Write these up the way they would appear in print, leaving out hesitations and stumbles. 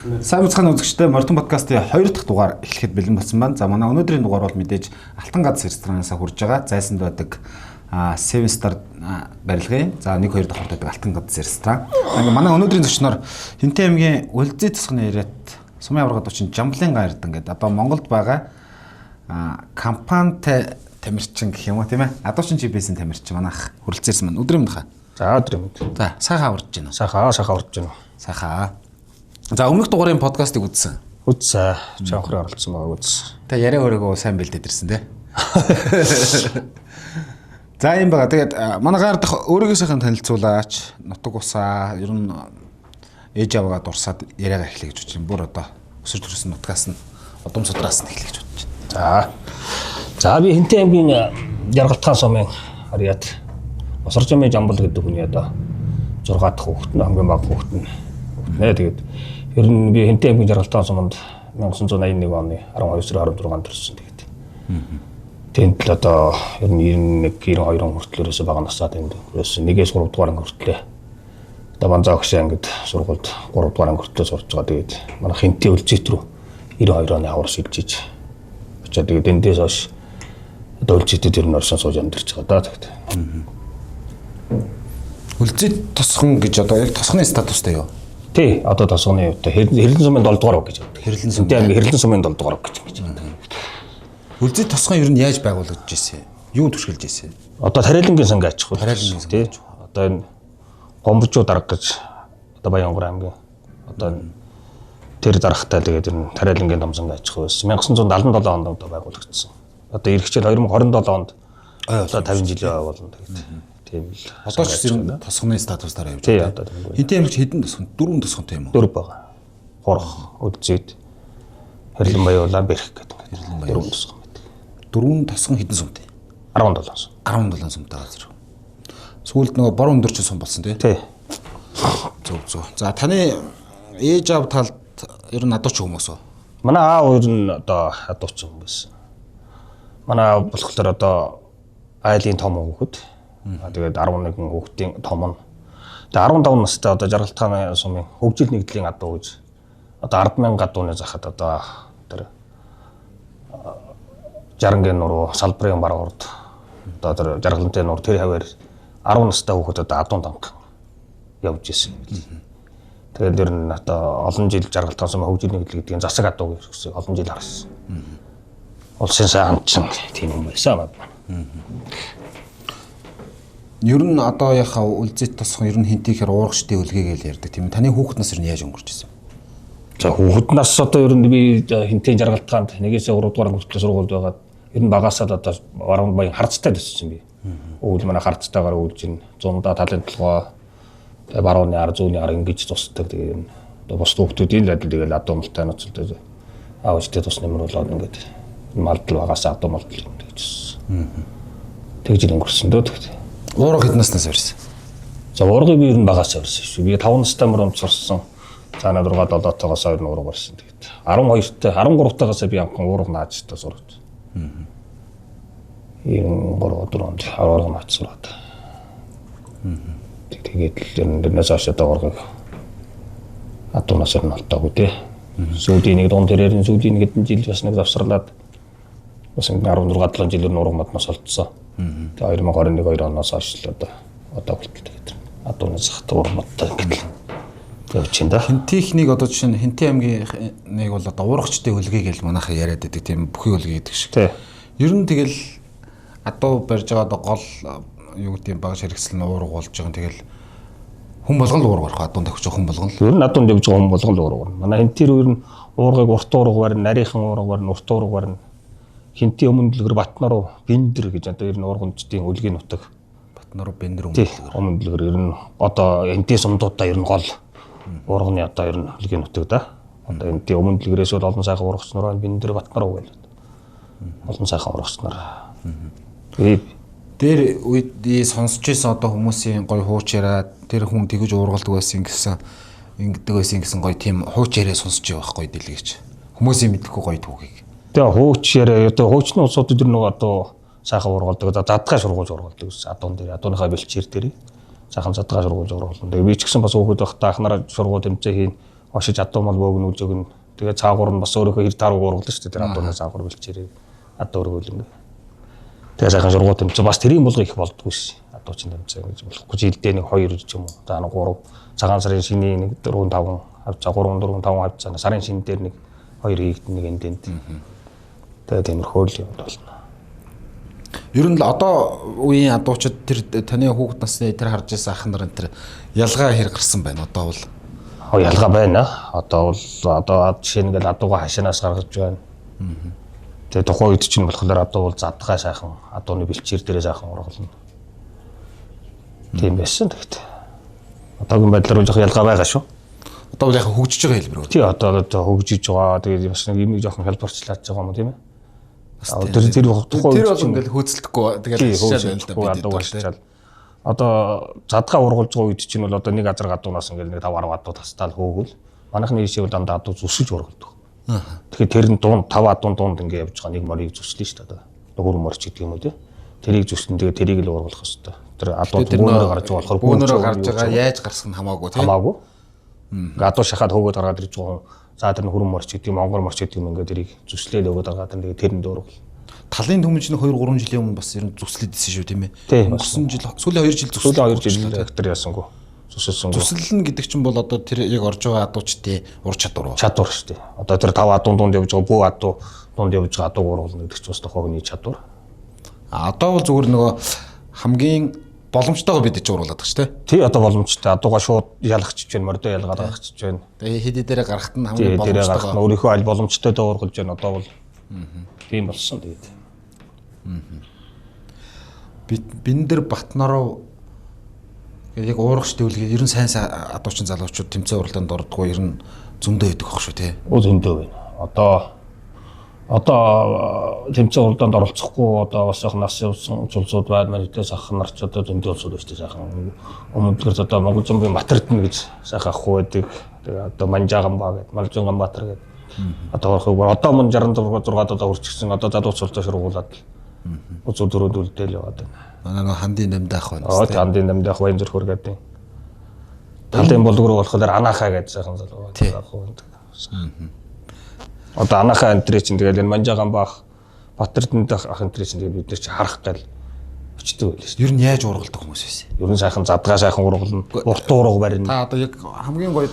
Сайн бацхан үзэгчтэй Мордон подкастын 2 дахь дугаар эхлэхэд бэлэн болсон байна. За манай өнөөдрийн дугаар бол мэдээж Алтан гац ресторанаас хурж байгаа. Зайсанд байдаг 7 Star барилгын. За 1 2 давхарт байдаг Алтан гац ресторан. Ингээ манай өнөөдрийн зочноор Хинтээ аймгийн Улзий тосгоны яриат Сумын аврагад очин Жамблын гард ингээд одоо Монголд байгаа компанитай тамирчин гэх юм уу тийм ээ. Адуучин GPS-ийн тамирчин манайх хүрэлцээрсэн маань. Өдрийн мэндэ. За өдрийн мэндэ. За сайхан аварж байна. Сайхан аварж байна. Сайхан. За өмнөх дугаарын подкастыг үзсэн. Үзсэн. Чанхрын оролцсон байгаа үзсэн. Та яриа өрөөгөө сайн бэлдээд ирсэн те. За юм байна. Тэгээд манай гардах өөрөөсөө сайхан танилцуулаач. Нутаг усаа ер нь ээж аваагаа дурсаад яриагаа эхлэе гэж бодож байна. Бүр одоо өсөж төрсөн нутгаас нь удам судраас нь эхлэе гэж бодож байна. За би Хинтээ аймгийн Жаргалтхан сумын Ариат Осоржмын Жамбал гэдэг хүний одоо 6 дахь хүүхэд нь хамгийн бага хүүхэд нь. Тэгээд ер нь би Хинтээ аймгийн Жаргалтхан суманд 1981 оны 12-24 онд төрсөн тэгээд. Тэнд л одоо ер нь 91 92 он хүртэл ерөөсөө бага насаад энд ерөөсөө 1-3 дугаар анги хүртлээ. Одоо Банзаа өгшөө ангид сургуульд 3 дугаар анги хүртэл сурч байгаа. Тэгээд манай Хинтээ Улзийт рүү 92 оны хавар шилжиж очоод тэгээд эндээс хойш одоо Улзийтэд ер нь оршин сууж амьдарч байгаа да тэгээд. Улзийт тосхон гэж одоо яг тосхны статустай юу? Тий, одоо тосгоны үедээ Хэрлэн сумын 7 дугаар үг гэж байна. Хэрлэн сумын 7 дугаар үг гэж байна. Улзийт тосгон ер нь яаж байгуулагдаж ирсэн? Юу түшгэлж ирсэн? Одоо Тариалангийн санг аж ахуй. Тариалангийн тий. Одоо энэ Гомбочуу дарга гэж одоо Баянгар аймгийн одоо тэр даргатай тэгээд ер нь Тариалангийн том санг аж ахуй байсан. 1977 онд одоо байгуулагдсан. Одоо иргэжил 2027 онд одоо 50 жилийн болно тэгээд. Тийм л. Одоо ч ер нь тосгоны статустаараа явж байгаа. Хинтээ аймагч хэдэн тосгон? 4 тосгонтой юм уу? 4 байгаа. Хорх, Улзийт, Хэрлэн Баяулаа, Бэрх гэдэг ингээд 4 тосгон байдаг. 4 тосгон хэдэн сумтай? 17 сум. 17 сумтай газар. Сүүлд нөгөө бор өндөрч сум болсон тий. Зөв. За таны ээж аав талд ер нь адууч хүмүүс үү? Манай аав ер нь одоо адууч юм байсан. Манай аав болохоор одоо айлын том хүүхэд. Тэгээд 11 хүүхдийн том нь. Тэгээд 15 настай одоо Жаргалтхан сумын хөгжил нэгдлийн адуу гэж одоо 100000 гадууны захад одоо тэр Жарангийн нуруу салбарын баруурд одоо тэр Жаргалантай нуур тэр хаваар 10 настай хүүхэд одоо адуун данг явж ирсэн. Тэгээд ер нь одоо олон жил Жаргалтхан сумын хөгжил нэгдэл гэдгийг засаг адуу гэсэн олон жил харсан. Улсын сайхан ч тийм юм байсан. Ер нь одоо яхаа Улзийт тосхон ер нь хинтийхэр уурагчтай үлгээ гэж ярьдаг тийм. Таны хүүхэд нас ер нь яаж өнгөрч ирсэн? За хүүхэд нас одоо ер нь би Хинтээ Жаргалтханд 1-3 дугаар хүртэл сургуульд байгаад ер нь багасаад одоо баруун баян харцтай төссөн би. Өвөл манай харцтайгаар өвлж ин зундаа талын толгой барууны ар зүүнний ар ингэж тусдаг. Тэгээд одоо бос хүүхдүүдийн л адил тэгэл адуу малтай нууцтай аавчтай тус нэмрүүлээд ингээд малдал багасаа адуу малдал гэж. Тэгж өнгөрсөн дөө тэгт. Уурга хэдэн наснаас ирсэн? За уургыг би ер нь багасаа ирсэн шүү. Би 5 настай мөрөнд сурсан. За 6 7-тоогоос ер нь уурга ирсэн. Тэгээд 12-т 13-таагаас би анхан уурга наачтай сураад. 93 онд уурга наач сураад. Тэгээд л ер нь дэнээс хойш одоо уургыг адуунаас ер нь олтоогүй те. Сүүлийн нэг дунд тэрээр сүүлийн хэдэн жил бас нэг завсарлаад бас 16-7 жилээр уурга модноос олцсон. Тэгээд 2021-2 оноос хойш л одоо болтол тэгээд адуунаас хат уурмадтай ингээд явж байна да. Хинтийхнийг одоо жишээ нь Хинтээ аймгийн нэг бол одоо уурагчтай үлгээ гэж манайхаа яриад байдаг тийм бүхий үлгээ гэдэг шиг. Ер нь тэгэл адуу барьж байгаа одоо гол юу гэдэг баг ширхсэл нь уурга болж байгаа. Тэгэл хүн болгон л уурга барах адуун тавьж хүн болгон л. Ер нь адуунд явж байгаа хүн болгон л уурга барна. Манай Хинтээ ер нь уургыг урт уурга барина, нарийнхан уурга барина, урт уурга барина. Хинтээ өмнө дэлгэр Батнаруу Бэндэр гэж одоо ер нь уургамчдын үлгийн нутаг. Батнаруу Бэндэр өмнө дэлгэр ер нь одоо Хинтээ сумдуудаа ер нь гол уурганы одоо ер нь үлгийн нутаг да. Одоо Хинтээ өмнө дэлгэрээс бол олон сайхан уургач нар байна. Бэндэр Батнаруу гэж. Олон сайхан уургач нар. Тэр үед сонсч байсан одоо хүмүүсийн гоё хууч яриа тэр хүн тэгэж уургалдаг байсан гэсэн ингэдэг байсан гэсэн гоё тийм хууч яриа сонсч явах гоё дэлгэж. Хүмүүсийн мэдэхгүй гоё түүхийг. Тэгээ хууч яриа одоо хуучны улсууд дээр нөгөө одоо сайхан ургалдаг. Задгай сургуулж ургалдаг гэсэн адуун дээр адууныхаа бэлчээр дээр сайхан задгай сургуулж ургална. Тэгээ би ч гэсэн бас хөөхд байхдаа анхаараа сургууль тэмцээн хийн Ошиж адуу мал бөөгнүүл зөгн. Тэгээ цаагуур нь бас өөрөөхөө хэр таруу ургална шүү дээ. Тэр адууны цаагуур бэлчээрээ адуу өргөөлнө. Тэгээ сайхан шургуу тэмцээ бас тэрийн болгоо их болдгоо ш. Адуучин тэмцээ гэж болохгүй жилдээ нэг 2 ч юм уу. За 3 цагаан сарын шиний нэг 4 5 хавцаа 3 4 5 хавцаа сарын шинэ дээр нэг 2 хийгдэн нэг эндэнт. Тэгээ тиймэрхүү л юм болно. Ер нь л одоо үеийн адуучид тэр таны хүүхэд насны тэр харж байсан ах нар энэ ялгаа хэр гарсан байна одоо бол ялгаа байна. Одоо жишээ нь ингээл адууга хашаанаас гаргаж байна. Тэгээ тухайн үед чинь болохоор адуу бол задгаа сайхан адууны бэлчээр дээрээ сайхан ургална. Тийм байсан тэгэхэд. Одоогийн байдлаар бол жоох ялгаа байгаа шүү. Одоо бол яг хөгжиж байгаа хэлбэр үү? Тий одоо хөгжиж байгаа. Тэгээд бас нэг юм жоохон хялбарчлаад байгаа юм тийм ээ. Тэр бол ингээл хөөцөлдөхгүй тэгээд хашаал. Одоо задгаа ургалж байгаа үед чинь бол одоо нэг газар гадуунаас ингээл нэг 5 10 адуу тастаал хөөгөл манайхны ийшээ бол дандаа адуу зүсэж ургалдаг. Тэгэхээр тэр нь дунд 5 адуун дунд ингээ явж байгаа нэг морийг зүслэн шүү дээ. Нөхөр морч гэдэг юм уу тий. Тэрийг зүслэн тэгээ тэрийг л ургалах хэрэгтэй. Тэр адуу бөөнөрөө гарч байгаа болохоор бөөнөрөө гарч байгаа яаж гарсах нь хамаагүй тий. Хамаагүй. Ингээ адуу шахаад хөөгд гаргаад ирж байгаа. За тэр нөхөр морч гэдэг юм монгол морч гэдэг юм ингээ тэрийг зүслээд өгöd гаргаад тэгээ тэрэнд ургал. Талын төмөж нэг 2 3 жилийн өмнө бас ер нь зүслэдсэн шүү тийм ээ. Өнгөрсөн жил сүүлийн 2 жил зүслээ 2 жил доктор ясангүй. Зүсэлсэн. Зүслэн гэдэг чинь бол одоо тэр яг орж байгаа адуучдын ур чадвар. Чадвар шүү дээ. Одоо тэр 5 адуун дунд явж байгаа бүх адуу дунд явж байгаа адууг ургална гэдэг чинь бас тохиогны чадвар. Одоо бол зүгээр нөгөө хамгийн боломжтойгоо бид ч ургалдаг шүү дээ. Тий одоо боломжтой. Адуугаа шууд ялгахчиж байна, мордоо ялгаад гаргахчиж байна. Тэгээ хэдий дээрээ гарахт нь хамгийн боломжтой. Өөрийнхөө аль боломжтой доо ургалж байна. Одоо бол тийм болсон тэгээд. Биндэр Батнаров яг уурах штүүлгээ ер нь сайн адуучин залуучууд тэмцээн уралдаанд ордгоо ер нь зөндөө байдаг ах шүү тий. Зөндөө байна. Одоо тэмцээн уралдаанд оролцохгүй одоо бас яг нас явсан цулцууд байна. Мэдээс ах нарч одоо зөндөө улсууд байна шүү дээ сайхан. Өмнөдгөр одоо Монгол зомбын Батэрдэн гэж сайхан ах байдаг. Тэгээ одоо Манжаагамбаа гэдэг Малжун Ганбаатар гэдэг. Одоо мөн 66 одоо хүрчихсэн одоо залуу цулцаа шургуулад үзүү дөрөв үлдээл яваад байна. Манай нэг хандын намдаах байна. Хандын намдаах баян зүрхөр гэдэг. Талын болгор болохоор Анахаа гэж сайхан залуу байна. Одоо Анахаа энтрий чинь тэгэл энэ Манжаагамбаах Батэрдэнд ах энтрий чинь бид нар чи харах гал очдөг байлээ шүү. Ер нь яаж ургалдаг хүмүүс вэ? Ер нь сайхан задгаа сайхан ургална. Урт уурга барина. Та одоо яг хамгийн гоё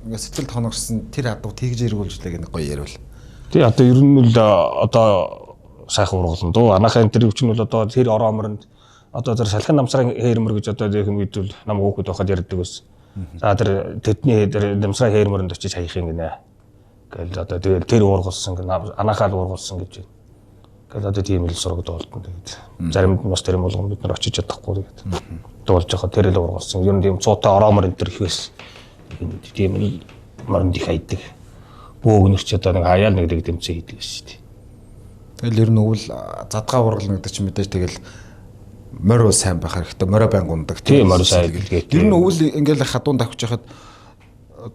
ингээ сэтгэл тоногсон тэр адуу тэгж эргүүлжлээ гэх гоё яриул. Тий одоо ер нь л одоо сайхан ургална дөө. Анахаа энтрий хүчин бол одоо тэр ороомронд одоо тэр салхин намсрын хээрмэр гэж одоо яг юм хэдвэл нам хөөхөд байхад ярьдаг байсан. За тэр тэдний тэр намсрын хээрмэрэнд очиж хаях юм гинэ. Гэл одоо тэр уургалсан гэнэ Анахаа л уургалсан гэж байна. Гэл одоо тийм л сургад болтон тэгээд. Заримд нь бас тэр юм болгон бид нар очиж чадахгүй тэгээд. Дуулж яхаа тэр л уургалсан. Ер нь тийм цуутай ороомор энтер их байсан. Тийм л морнд их хайдаг. Бөөгнөрч одоо нэг хаяал нэг тэмцээ хийдэг шүү дээ. Тэгэл ер нь өвөл задгаа ургална гэдэг чинь мэдээж тэгэл морио сайн байх хэрэгтэй. Морио байн гундаг. Тийм морио сайн гэдэг. Ер нь өвөл ингээл хадуун давхиж яхад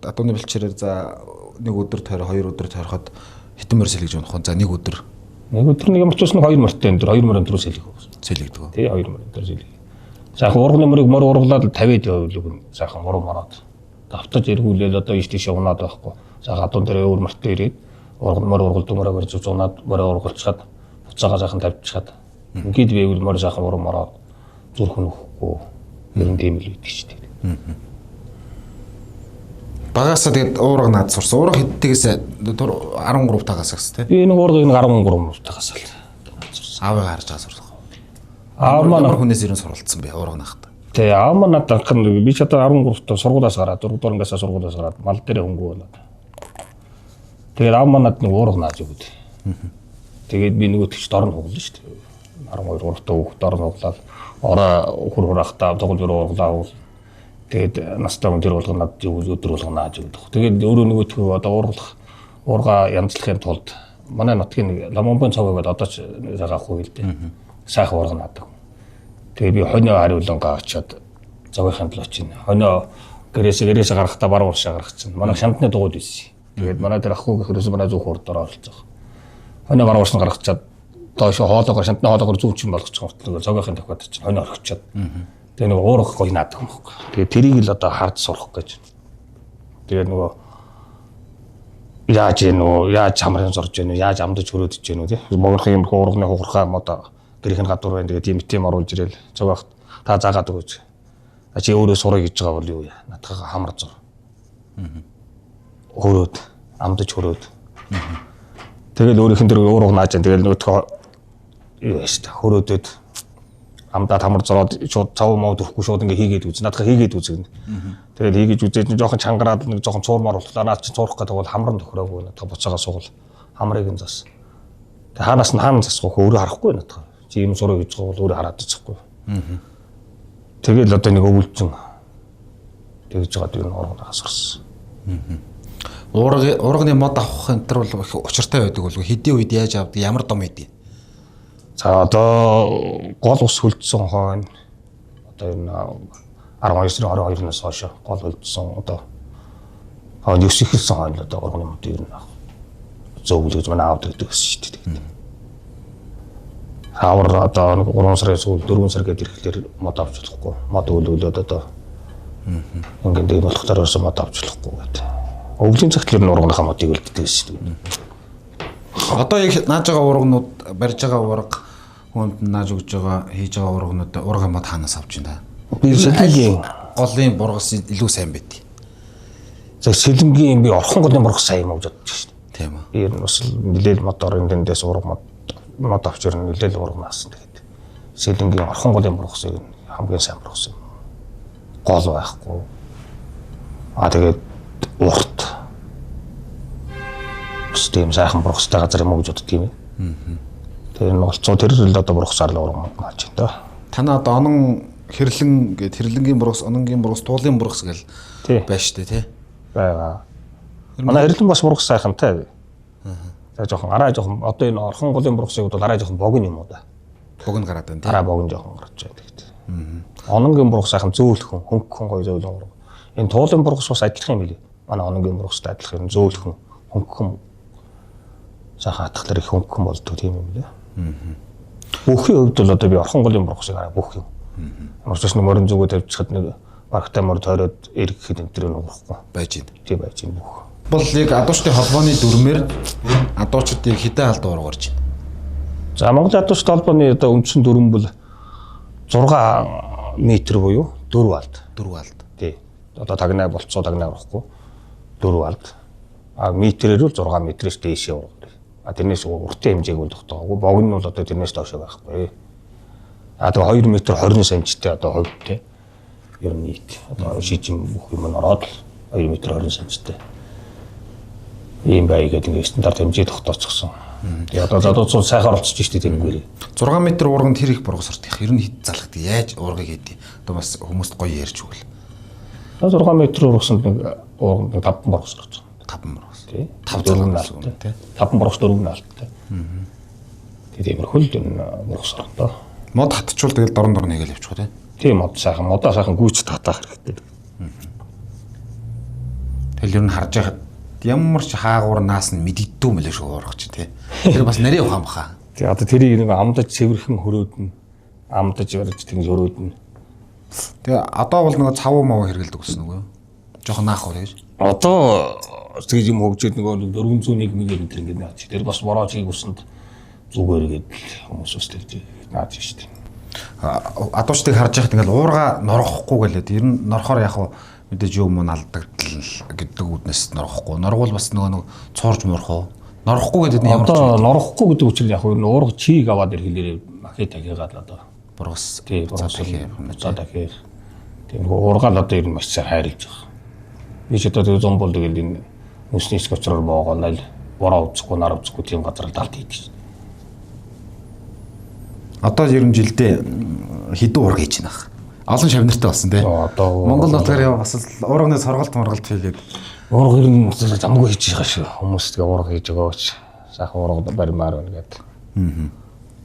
адууны бэлчээрээр за нэг өдөр тойроо 2 өдөр тойроход хитэн морь сэлгэж унах. За нэг өдөр нэг ямарчсан 2 морьтой энэ 2 морь өндөр сэлгдэг. Тий 2 морь өндөр сэлгдэг. Сайхан урганы морийг морь ургалаад 50-д байвал сайхан морь мараад давтаж эргүүлээл одоо ийш тийш явнаад байхгүй. За гадуун дээр өөр морьтой ирээд морь ургалдаг морийг барьж зунаад морь ургалцгаад буцаага сайхан тавьчихад ингээд байвал морь сайхан морь мараад зүрх нөхгүй ер нь тийм л үйдэг шүү дээ. Багасаа тэгээд уурга наад сурсан. Уурга хэдтээс 13 тагаас гэсэн тийм. Би энэ уургыг 13 тагаас л сурсан. Аавыг харж байгаа сурсан. Аав маань хүнээс ирэн суралцсан бай уурга нахад. Тий, аав маань надад анхан би ч одоо 13 та сургуулаас гараад 4 дугаар ангиасаа сургуулаас гараад мал дээр хөнгөө болоод. Тэгээд аав маань надад нэг уурга нааж өгд. Тэгээд би нөгөө тэгч дорн хуглаа шүү дээ. 12 3 хүүхд дорн хуглаад ороо хөр хурахтаа тоглож уурглаа. Тэгээд настай хүн тэр болгоо надад өдөр болгоо нааж өгдөг. Тэгээд өөрөө нөгөөдхөө одоо уурга янзлахын тулд манай нутгийн ламомбын цог гэдэг одоо ч загаахгүй л дээ. Сайхан уурга наадаг. Тэгээд би хонио хариулангаа очиод зогийнхын төлөө чинь хонио гэрээсээ гарахтаа бар ууршаа гаргачихсан. Манай шамтны дугуйд байсан. Тэгээд манай тэр ахгүй гэхэрээс манай зүг хурдаар оролцох. Хонио бар ууршаа гаргачихад доошо хоолоогоор шамтны хоолоогоор зүүчин болгочих юм. Зогийнхын тавхад чинь хонио орхичоод. Тэгээ нэг уурга гоё наадаг юм байна. Тэгээ тэрийг л одоо харж сурах гэж. Тэгээ нөгөө яаж ийн үү, яаж хамрын зорж ийн үү, яаж амдаж хөрөөдөж ийн үү тий. Могорх юм хуурганы хугархаа одоо гэрхийн гадуур байна. Тэгээд тийм оруулж ирэл цогоохт та заагаад өгөөч. Чи өөрөө сурах гэж байгаа бол юу яа? Надад хамар зур. Хөрөөд амдаж хөрөөд. Тэгэл өөрийнх нь дэр өөрөө нааж. Тэгэл нөгөөдхөө юу яаш та хөрөөдөд амдаад хамар зуроод шууд цав мод өрөхгүй шууд ингээ хийгээд үз. Надад хийгээд үзэгнэ. Тэгэл хийгээд үзээд жоохон чангараад нэг жоохон цуурмаар болтлоо. Наад чи цуурах гэдэг бол хамрын тохироогүй надад буцаага сугал. Хамрыг нь зас. Тэг хаанаас нь хаан засах өөрөө харахгүй надад. Чи юм сурах гэж байгаа бол өөрөө хараад үзэхгүй. Тэгэл одоо нэг өвөлжин тэгж байгаа юм оргоноос сурсан. Уурганы мод авах энэ төр бол их учиртай байдаг болов хэдийн үед яаж авдаг ямар дом идэв? За одоо гол ус хөлдсөн хойно одоо энэ 19-22-наас хойш гол хөлдсөн одоо хойно өс ихэлсэн хойно одоо уурганы мод ер нь зөөвлөж манай авдаг гэсэн шүү дээ. Хавар одоо 3 сарын сүүл 4 сар гээд ирэхлээр мод авч болохгүй. Мод өлөөлөд одоо ингээд нэг болох дараасан мод авч болохгүй гэдэг. Өвлийн цагт л уурганыхаа модыг өлддөг шүү дээ. Одоо яг нааж байгаа уурганууд барьж байгаа уурга хүнд нааж өгж байгаа хийж байгаа уурганууд уурга мод хаанаас авч байна? Би сэлэнгийн голын бургас илүү сайн байд. За сэлэнгийн би орхон голын бургас сайн юм гэж бодож шүү дээ. Тийм үү. Би ер нь бас нэлээд модоор эндээс уурга мод авч ирнэ нэлээд уурганаас тэгээд сэлэнгийн орхон голын бургасыг хамгийн сайн бургас юм. Гол байхгүй. Тэгээд урт тийм сайхан бургастай газар юм уу гэж боддөг юм. Тэр нь болцоо тэр л одоо бургасаар л уурга мааж байна да. Танаа одоо онон хэрлэн гээд хэрлэнгийн бургас, ононгийн бургас, туулын бургас гэл байна шүү дээ тий. Бага. Манай хэрлэн бас бургас сайхантай. За жоохон арай жоохон одоо энэ орхон голын бургасыг бол арай жоохон богино юм уу да. Богино гараад байна тий. Арай богино жоохон гарч байгаа гэдэг. Ононгийн бургас сайхан зөөлхөн, хөнгөн гоё зөөлөн уурга. Энэ туулын бургас бас адилхан юм билий. Манай ононгийн бургастай адилхан зөөлхөн, хөнгөн сайхан атгалаар их хөнгөн болдог тийм юм лээ. Бүхий хувьд бол одоо би орхон голын бургасыг арай бүх юм. Ямар ч нэг морин зүгөө тавьчихад нэг бархтай мор тойроод эргэхэд энэ төр нуурахгүй байж байна. Тийм байж байна бүх. Бол яг адуучдын холбооны дүрмээр адуучдыг хэдэн алд уурга орж байна? За Монгол адуучдын холбооны одоо үндсэн дүрм бол 6 метр буюу 4 алд. 4 алд. Тий. Одоо тагнаа болцоо тагнаа урахгүй 4 алд. Метрээр бол 6 метрээс дээшээ ургадаг. Тэрнээс уртын хэмжээг бол тогтоогүй. Богино нь бол одоо тэрнээс доошоо байхгүй. Тэгээ 2 м 20 см-тэй одоо хувьтай. Ер нь нийт одоо шижим бүх юм ороод 2 м 20 см-тэй. Ийм бай гэдэг ингээд стандарт хэмжээ тогтооцсон. Тэгээ одоо задуучууд сайхан оролцож штий тэрнгээр. 6 м уурганд тэр их бургас ордог. Ер нь хэд залхдаг. Яаж уургыг хийдэг? Одоо бас хүмүүст гоё ярьж өгөл. 6 м уургасанд нэг уурганд 5 бургас ордог. 5 бургас. Тий. 5 залхдаг тий. 5 бургас 4 наалттай. Тэгээ тиймэрхүү л бургас ордог. Мод хатчвал тэгэл дорн хийгээл явчих тий. Тийм мод сайхан модоо сайхан гүйж татах хэрэгтэй. Тэгэл ер нь харж байхад ямар ч хаагуур наас нь мэддүү мөлий шүү уурах чи тий. Тэр бас нарийн ухаан баха. Тэгээ одоо тэрийг нэг амдаж цэвэрхэн хөрөөднө. Амдаж барьж тэгж хөрөөднө. Тэгээ одоо бол нөгөө цав мав хэрэгэлдэг гэсэн үг юу? Жохон наах уу гэж. Одоо тэгж юм хөгжөөд нөгөө 401 мг ингээд наач. Тэр бас бороо чиг усанд зүгээр гээд хүмүүс ус тэгж наач штеп. Адуучдыг харж байхад ингээл уурга норгохгүй гэлээд ер нь норхоор яг хуу мэдээж юм наалдагдал гэдэг үднэс норгохгүй. Норгуул бас нөгөө цуурж муурах уу? Норгохгүй гэдэг нь ямар ч одоо норгохгүй гэдэг үчил яг нь уурга чийг аваад ирэхлээр макет агаагаад одоо бургас тий бургас за дахиад тийм уургаал одоо ер нь маш сайн хайрлаж байгаа. Би ч одоо зам бол тэгэл энэ нүсний скотчроор боогоонал бороо үзэхгүй нар үзэхгүй тийм газар далд хийдэг. Одоо ер нь жилдээ хэдэн уурга хийж байна. Олон шавнартай болсон тий. Монгол утгаар бас уурганы сорголт хийгээд уурга ер нь замгүй хийж байгаа шүү. Хүмүүс тэгээ уурга хийж байгаач сайхан уурга баримаар байна гэдэг.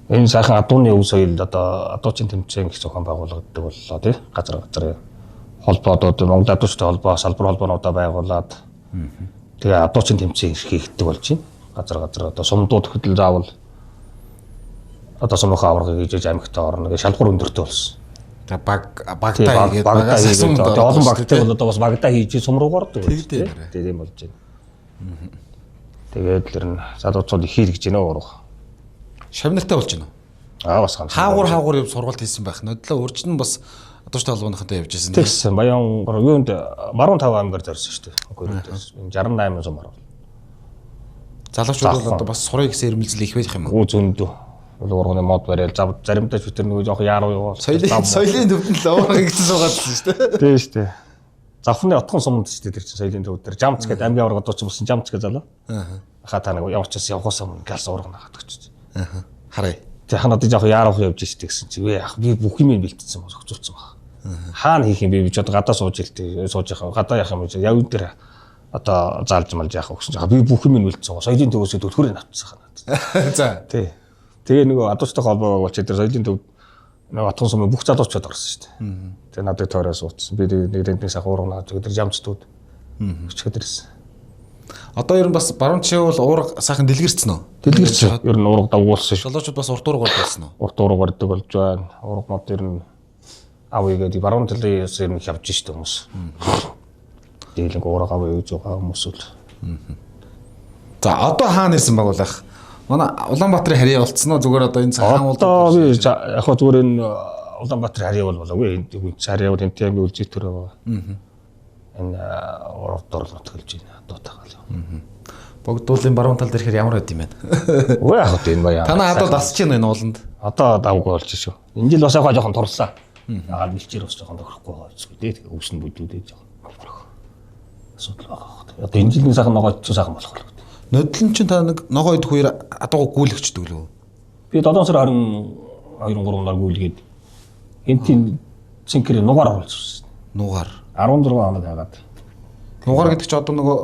Энэ сайхан адууны өв соёл одоо адуучийн тэмцээн гэх зохион байгуулагддаг боллоо тий. Газар холбоодод Монгол адуучтай холбоо салбар холбоонуудаа байгуулад тэгээ адуучийн тэмцээн хийгддэг болж байна. Газар одоо сумдууд хөдөл заавал одоо сумынхаа аваргыг хийж амигтай орно гэж шалгуур өндөртэй болсон. Тэгээ багтаа хийгээд одоо олон багтай бол одоо бас багтаа хийж сум руу гордог. Тийм болж байна. Тэгээд л ер нь залуучууд их хийлгэж байна урга. Шавнартай болж байна уу? Бас ганц. Хаагур сургалт хийсэн байх. Нодлоо урьд нь бас адууштай холбооныхонтой явж байсан. Тэгсэн Баян юунд Баруун 5 аймгаар зорьсон шүү дээ. 68 сум марав. Залуучууд бол одоо бас сурыг гэсэн ирмэлзэл их байх юм уу? Зөндөө. Урганы мод бариад заримдаа ч бид нөгөө жоох яаруу яваа. Соёлын төвд л уурга гэсэн суугаадсан шүү дээ. Тийм шүү дээ. Завхны отхон сумд шүү дээ тэр чинь соёлын төвд дээр Жамц гэдэг аймгийн авраг одооч болсон Жамц гэдэг залуу. Хаа та нэг явж байсан явхаасаа мөн галс уурга нагаад очиж. Харъя. Тэг ханаад жоох яаруу явж штэ гэсэн чи вэ ах би бүх юм бэлтцсэн зохицуулсан баг. Хаана хийх юм бэ би ч одоо гадаа сууж илтээ сууж яхаа гадаа яхах юм чи яв дээр одоо заалж малж яхах өгсөн. Би бүх юм бэлтцсэн. Соёлын төвөөсөө төлхөрийг авчихсан ханаад. За. Тий. Тэгээ нөгөө адууштай холбоо болчих тэр соёлын төвд нөгөө отхон сумын бүх залуучууд орсон шүү дээ. Тэгээ надад тойроо суудсан. Би нэг дэндний сах уурга наад тэр Жамцтууд. Өчгөд ирсэн. Одоо ер нь бас баруун жишээ бол уурга сайхан дэлгэрсэн үү? Дэлгэрсэн. Ер нь уурга давгуулсан шүү. Залуучууд бас урт уурга болсон уу? Урт уурга барьдаг болж байна. Уурга мод ер нь авъя гэдэг баруун талаас ер нь хавж шүү дээ хүмүүс. Дийлэнг уурга авъя гэж байгаа хүмүүс л. За одоо хаана ирсэн байгуулах? Манай Улаанбаатарын харьяа болцсон уу? Зүгээр одоо энэ цагаан уулд. Одоо би яг хөө зүгээр энэ Улаанбаатарын харьяа болоогүй. Энэ харьяа бол энэ аймгийн үлжитөр байгаа. Энэ урдуур нутгалж байна. Дуутайгаал. Богдуулын баруун талд ирэхээр ямар байд юм бэ? Үгүй яг хөө энэ баяа. Танаа одоо дасч байна энэ ууланд. Одоо давгүй болж шүү. Энэ жил бас яг жоохон турлаа. Яагаад бэлчээр бас жоохон тохирохгүй байгаа зү. Тэгээ өвс нь бүдүүдээ жоохон. Асуудал байгаа. Одоо энэ жилийн сайхан ногоо ч сайхан болох л. Нодлон ч та нэг ногоо идэх үеэр адууг гүйлгчдэг лөө. Би 7 сар 22-3 гүйлгээд энтийн цэнкэр нугаар оруулсан. Нугаар 16 хоног хагаад. Нугаар гэдэг чи одоо нөгөө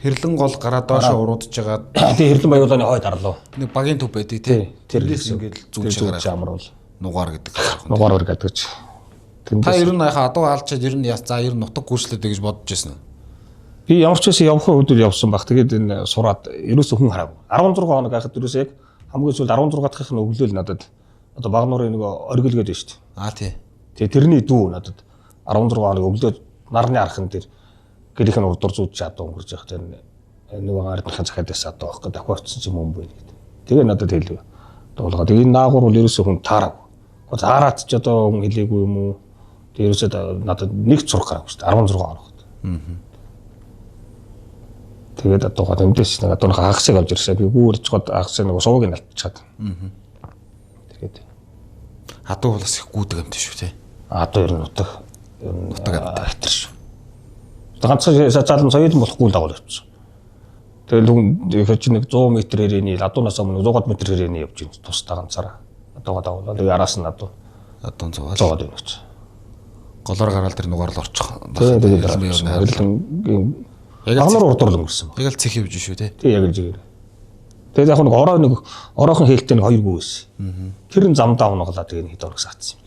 хэрлэн гол гараа доошоо уруудж байгаа. Тэгээ хэрлэн баяуулааны хойд арлуу. Нэг багийн төв байдаг тий. Тэрнээс ингээд зүүж байгаа амруул. Нугаар гэдэг. Нугаар гэдэг ч. Та ер нь яхаа адуу алчаад ер нь за ер нь нутаг гүйцлээд гэж бодож байсан. Би ямар ч байсан явах өдөр явсан баг. Тэгээд энэ сураад ерөөсөө хүн хараагүй. 16 хоног байхад ерөөсөө яг хамгийн сүүлд 16 дахь нь өглөөл надад одоо баг нуурын нэг оргил гэдэг шүү дээ. Тий. Тэгээ тэрний дүү надад 16 хоног өглөө нарны архан дээр гэрийнхэн урдуур зүүж чадаа өнгөрж явах тэр нэг ардынхаа захиадаас одоо авах гэдэг давхарцсан юм юм байна гэдэг. Тэгээ надад хэлв. Дуулгаа. Тэгээ энэ наагур бол ерөөсөө хүн таараагүй. Заараад ч одоо хүн хэлээгүй юм уу? Тэгээ ерөөсөө надад нэг зурх гараагүй шүү дээ. 16 хоногт. Тэгээд одоо тэмдээс нэг одоо хагасыг авч ирсэн. Би гүүрж гоод хагасыг нэг сууг нь алтчихад. Тэгээд хадуу бол бас их гүйдэг юм тийм шүү те. Одоо ер нь нутаг амтар шүү. Ганцхан залан соёлын болохгүй л дагуул явчихсан. Тэгэл хүн чинь нэг 100 м хэрээний ладуунаас өмнө 100 м хэрээний явж байна. Тусдаа ганцаараа. Адуугаа дагуул. Тэгээ араас нь адуу 100 явж. Голоор гараал тэр нугаар л орчих. Тэгээд Агнаар урдуур өнгөрсөн. Яг л цэх явж шүү те. Тий яг л жигээр. Тэгээд яг нэг ороохон хэлтэй нэг 2 гүү байсан. Тэр нь замдаа унаглаа тэгээд хэд орог саацсан юм.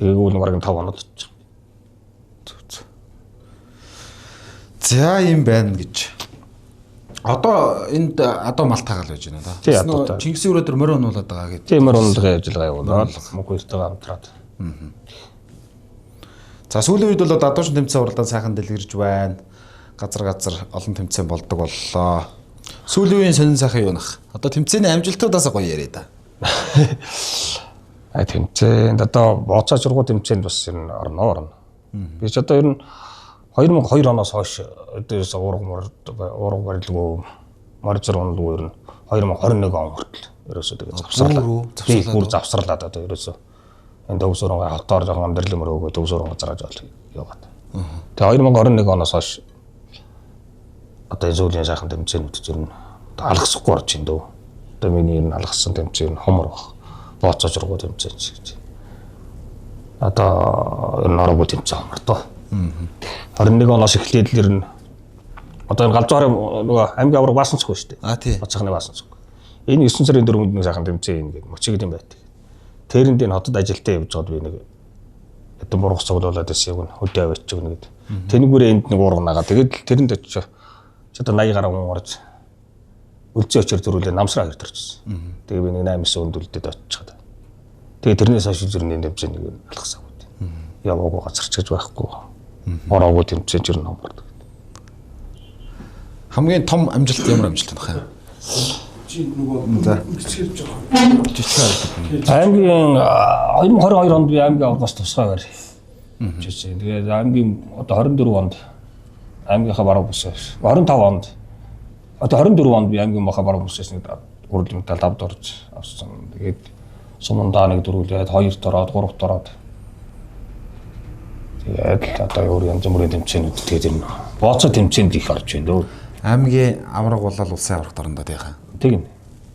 Тэгээгүй нэг бараг 5 хоног болчих. За юм байна гэж. Одоо энд адуу малт хагаал байж байна да. Тий адуу. Чингисийн өрөөдөр морь унуулаад байгаа гэдэг. Тий морь унуулгын ажиллагаа явуулаад мөнх хоёртойгоо хамтраад. За сүүлийн үед бол адууш тэмцээн уралдаан сайхан дэлгэрж байна. Газар олон тэмцээн болдог боллоо. Сүүлийн үеийн сонин сайхан юу нах? Одоо тэмцээний амжилтуудаас гоё яриа да. Тэмцээнд одоо бооцоо жургуу тэмцээнд бас ер нь орно. Би ч одоо ер нь 2002 оноос хойш дээрээс уурга барилгүй морь зургуулгүй ер нь 2021 он хүртэл ерөөсөө тэгээд завсарлаад одоо ерөөсөө энэ төвсөрөнгө хатаар жоохон амьдрал мөр өгөө төвсөрөнгө зарж яваад. Тэгээ 2021 оноос хойш одоо зүүлийн сайхан тэмцээнүүд ер нь алгасахгүй орж ин дөө. Одоо миний ер нь алгасан тэмцээн хомор баг. Бооцоо жургуу тэмцээн гэж. Одоо ер нь ороогүй тэмцээн хомор тоо. 21 оноос эхлээд л ер нь одоо энэ галзуурын нөгөө аймгийн авраг баасан цог шүү дээ. Тий. Бацхны баасан цог. Энэ 9 сарын 4-нд нэг сайхан тэмцээн ингээд мөчигд юм байт. Тэрэнд энэ хотод ажилтаа явж байгаад би нэг хэдэн бургас цуглуулад байсан юм хөдөө аваач гэнэ гэдэг. Тэнэгүүрээ энд нэг уурга нагаа. Тэгээд тэрэнд очиж ч одоо 80 гаруй хүн орж үлзий очир зөрүүлээ намсраа хэрдэрчсэн. Тэгээ би нэг 8-9 өндөлдөд очиод. Тэгээ тэрнээс хойш зүрний тэмцээн нэг алгасаагүй. Яваагүй газарч гэж байхгүй. Ороогүй тэмцээн жир ном болдог. Хамгийн том амжилт ямар амжилт байна хаа? Чи нөгөө бичгэрж байгаа. Аймгийн 2022 онд би аймгийн аваргаас тусгай барь. Тэгээд аймгийн одоо 24 онд аймгийнхаа баруун бүсээс 25 онд одоо 24 онд би аймгийн махаа баруун бүсээс нэг гурван медаль авд орж авсан. Тэгээд сумандаа нэг дөрвөлээд 2-т ороод 3-т ороод тэгээд одоо өөр янз бүрийн тэмцээнүүд тэгээд энэ бооцоо тэмцээнд их орж байна дөө. Аймгийн авраг бол улсын аврагт орондоо яхаа. Тийм.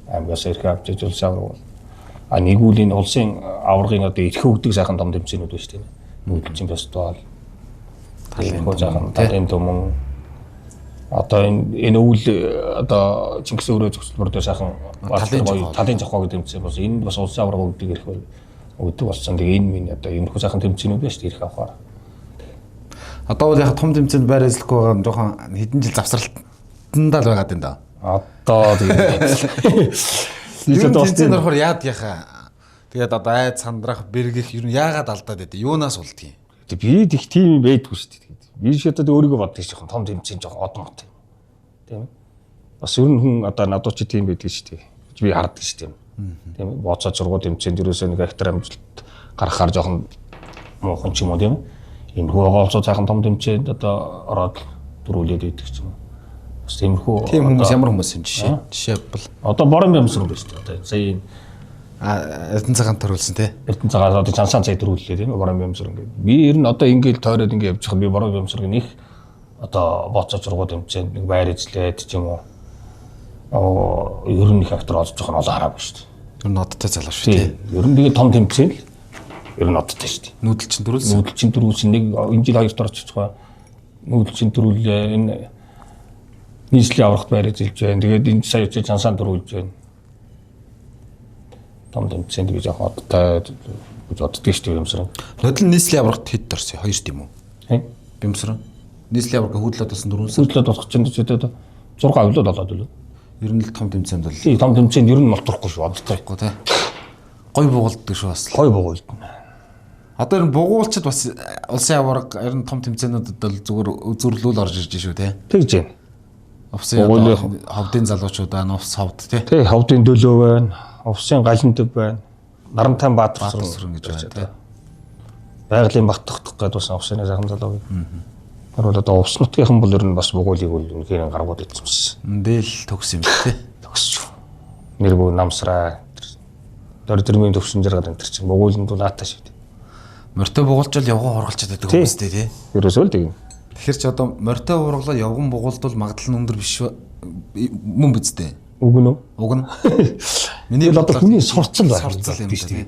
Аймгаас ирэх авч иж улсын авраг бол нэгүүлийн улсын аврагын одоо эрх өгдөг сайхан том тэмцээнүүд байна шүү дээ. Нүүдэлчин фестивал. Талын төмөн одоо энэ өвөл одоо Чингис өөрөө зөвсөлбөр дээр сайхан талын жавхаг тэмцээн бас энэ бас улсын авраг өгдөг эрх өгдөг болсон. Тэгээ энэ минь одоо иймэрхүү сайхан тэмцээнүүд байна шүү дээ ирэх авахаар. Одоо бол яг том тэмцээнд байр эзлэхгүй байгаа нь жоохон хэдэн жил завсралтандаа л байгаад энэ да. Одоо тэгээд тэмцээнд орохоор яад яхаа. Тэгээд одоо айд сандрах бэргэх ер нь яагаад алдаад байдэ? Юунаас болдгийг? Би их тийм байдгүй шүү дээ. Би ч одоо өөрийгөө бодож жоохон том тэмцээн жоохон одон мот. Тийм ээ. Бас ер нь хүн одоо надад ч тийм байдаг шүү дээ. Би харддаг шүү дээ. Тийм ээ. Бооцоо зургуу тэмцээнд ерөөсөө нэг хектар амжилт гаргахаар жоохон муухан ч юм уу тийм ээ. Энэ хөөголцоо цаахан том тэмцээнд одоо ороод дөрүүлээд идэх ч юм уу. Бас тиймэрхүү тийм хүмүүс ямар хүмүүс юм жишээ бол одоо борон юмсруу байна шүү дээ. Сая Эрдэнэ цагаан төрүүлсэн тий. Эрдэнэ цагаан одоо чансаан цай төрүүллээ тийм борон юмсруу ингээд. Би ер нь одоо ингээд тойроод ингээд явж байгаа би борон юмсруу нэг одоо бооцоо зургууд тэмцээнд нэг байр эзлээд ч юм уу. Ер нь их актер олж байгаа нь олоо хараагүй шүү дээ. Ер нь одтой залуу шүү тий. Ер нь тэгээд том тэмцээн л ер нь одтой шүү дээ. Нүүдэлчин төрүүлсэн. Нүүдэлчин төрүүлсэн нэг энэ жил 2 дорч байгаа. Нүүдэлчин төрүүлээ энэ нийслэлийн аврагт байр эзэлж байна. Тэгээд энэ сая чансаан төрүүлж байна. Том тэмцээнд гэж яг одтой гэж боддог шүү дээ юмсраа. Нодлон нийслэлийн аврагт хэд дорсон? 2 тийм үү? Юмсраа. Нийслэлийн авраг хөдлөд болсон 4 сар. Хөдлөд болох чинь ч одоо 6 авлууд болоод үлээ. Ер нь л том тэмцээнд бол. Том тэмцээнд ер нь молторхгүй шүү оддоггүй тий. Гой бугуулдаг шүү бас. Гой бугуулдаг. Одоо ер нь бугуулчид бас улсын авраг ер нь том тэмцээнүүдэд бол зүгээр үзүрлүүл орж ирж шүү тий. Тэгж байна. Овсын ховдын залуучууд байна, овс ховд тий. Тий, ховдын дөлөө байна, овсын галан төв байна. Нарантай Баатар сүрэн гэж байна тий. Байгалийн багтахдах гэдэг бас овсны сайхан залуу. Харин одоо овс нутгийнхан бол ер нь бас бугуулыг бол үнэхээр гаргууд идсэн. Дээл төгс юм тий. Төгсч. Нэрбүү намсраа. Дөрдөрмийн төвшин жаргад энэ чинь бугууланд бол аатаа шүү дээ. Морьтой бугуулжал явган хургалчаад байдаг хүмүүс тий. Ерөөсөө л тийм. Тэгэхээр ч одоо морьтой ургалаа явган бугуулдвал магадлал нь өндөр биш мөн биз дээ. Уг нь үү? Уг нь. Миний одоо хүний сурцал байна. Сурцал юм шүү дээ.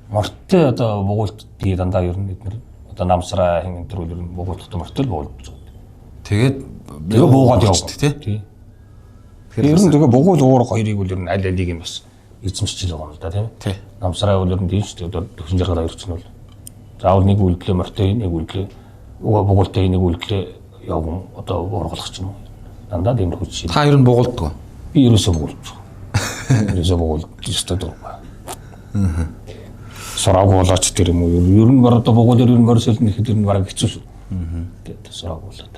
Морьтой одоо бугуулт би дандаа ер нь эдгээр одоо намсраа хин энэ ер нь бугуулттай морьтой л бугуулж байгаа. Тэгээд буугаад явж тий. Тэгэхээр ер нь тэгээ бугуул уур хоёрыг бол ер нь аль алиг юм бас эзэмшчихэл байгаа юм л да тийм. Намсраа бол ер нь тийм шүү дээ. Одоо төвшин жаргал хоёр ч нь бол заавал нэг үйлдэлээ морьтой нэг үйлдэлээ бугуултай нэг үйлдэлээ явган одоо ургалах ч юм уу. Дандаа тийм л хүч. Та ер нь бугуулдаг. Би ерөөсөө бугуулж байгаа. Ерөөсөө бугуулж өстой дурггүй. Сураагүй болооч тэр юм уу. Ер нь одоо бугуул ер нь морьсол нэхэд ер нь бараг хэцүү шүү. Тэгээд сураагүй болоод.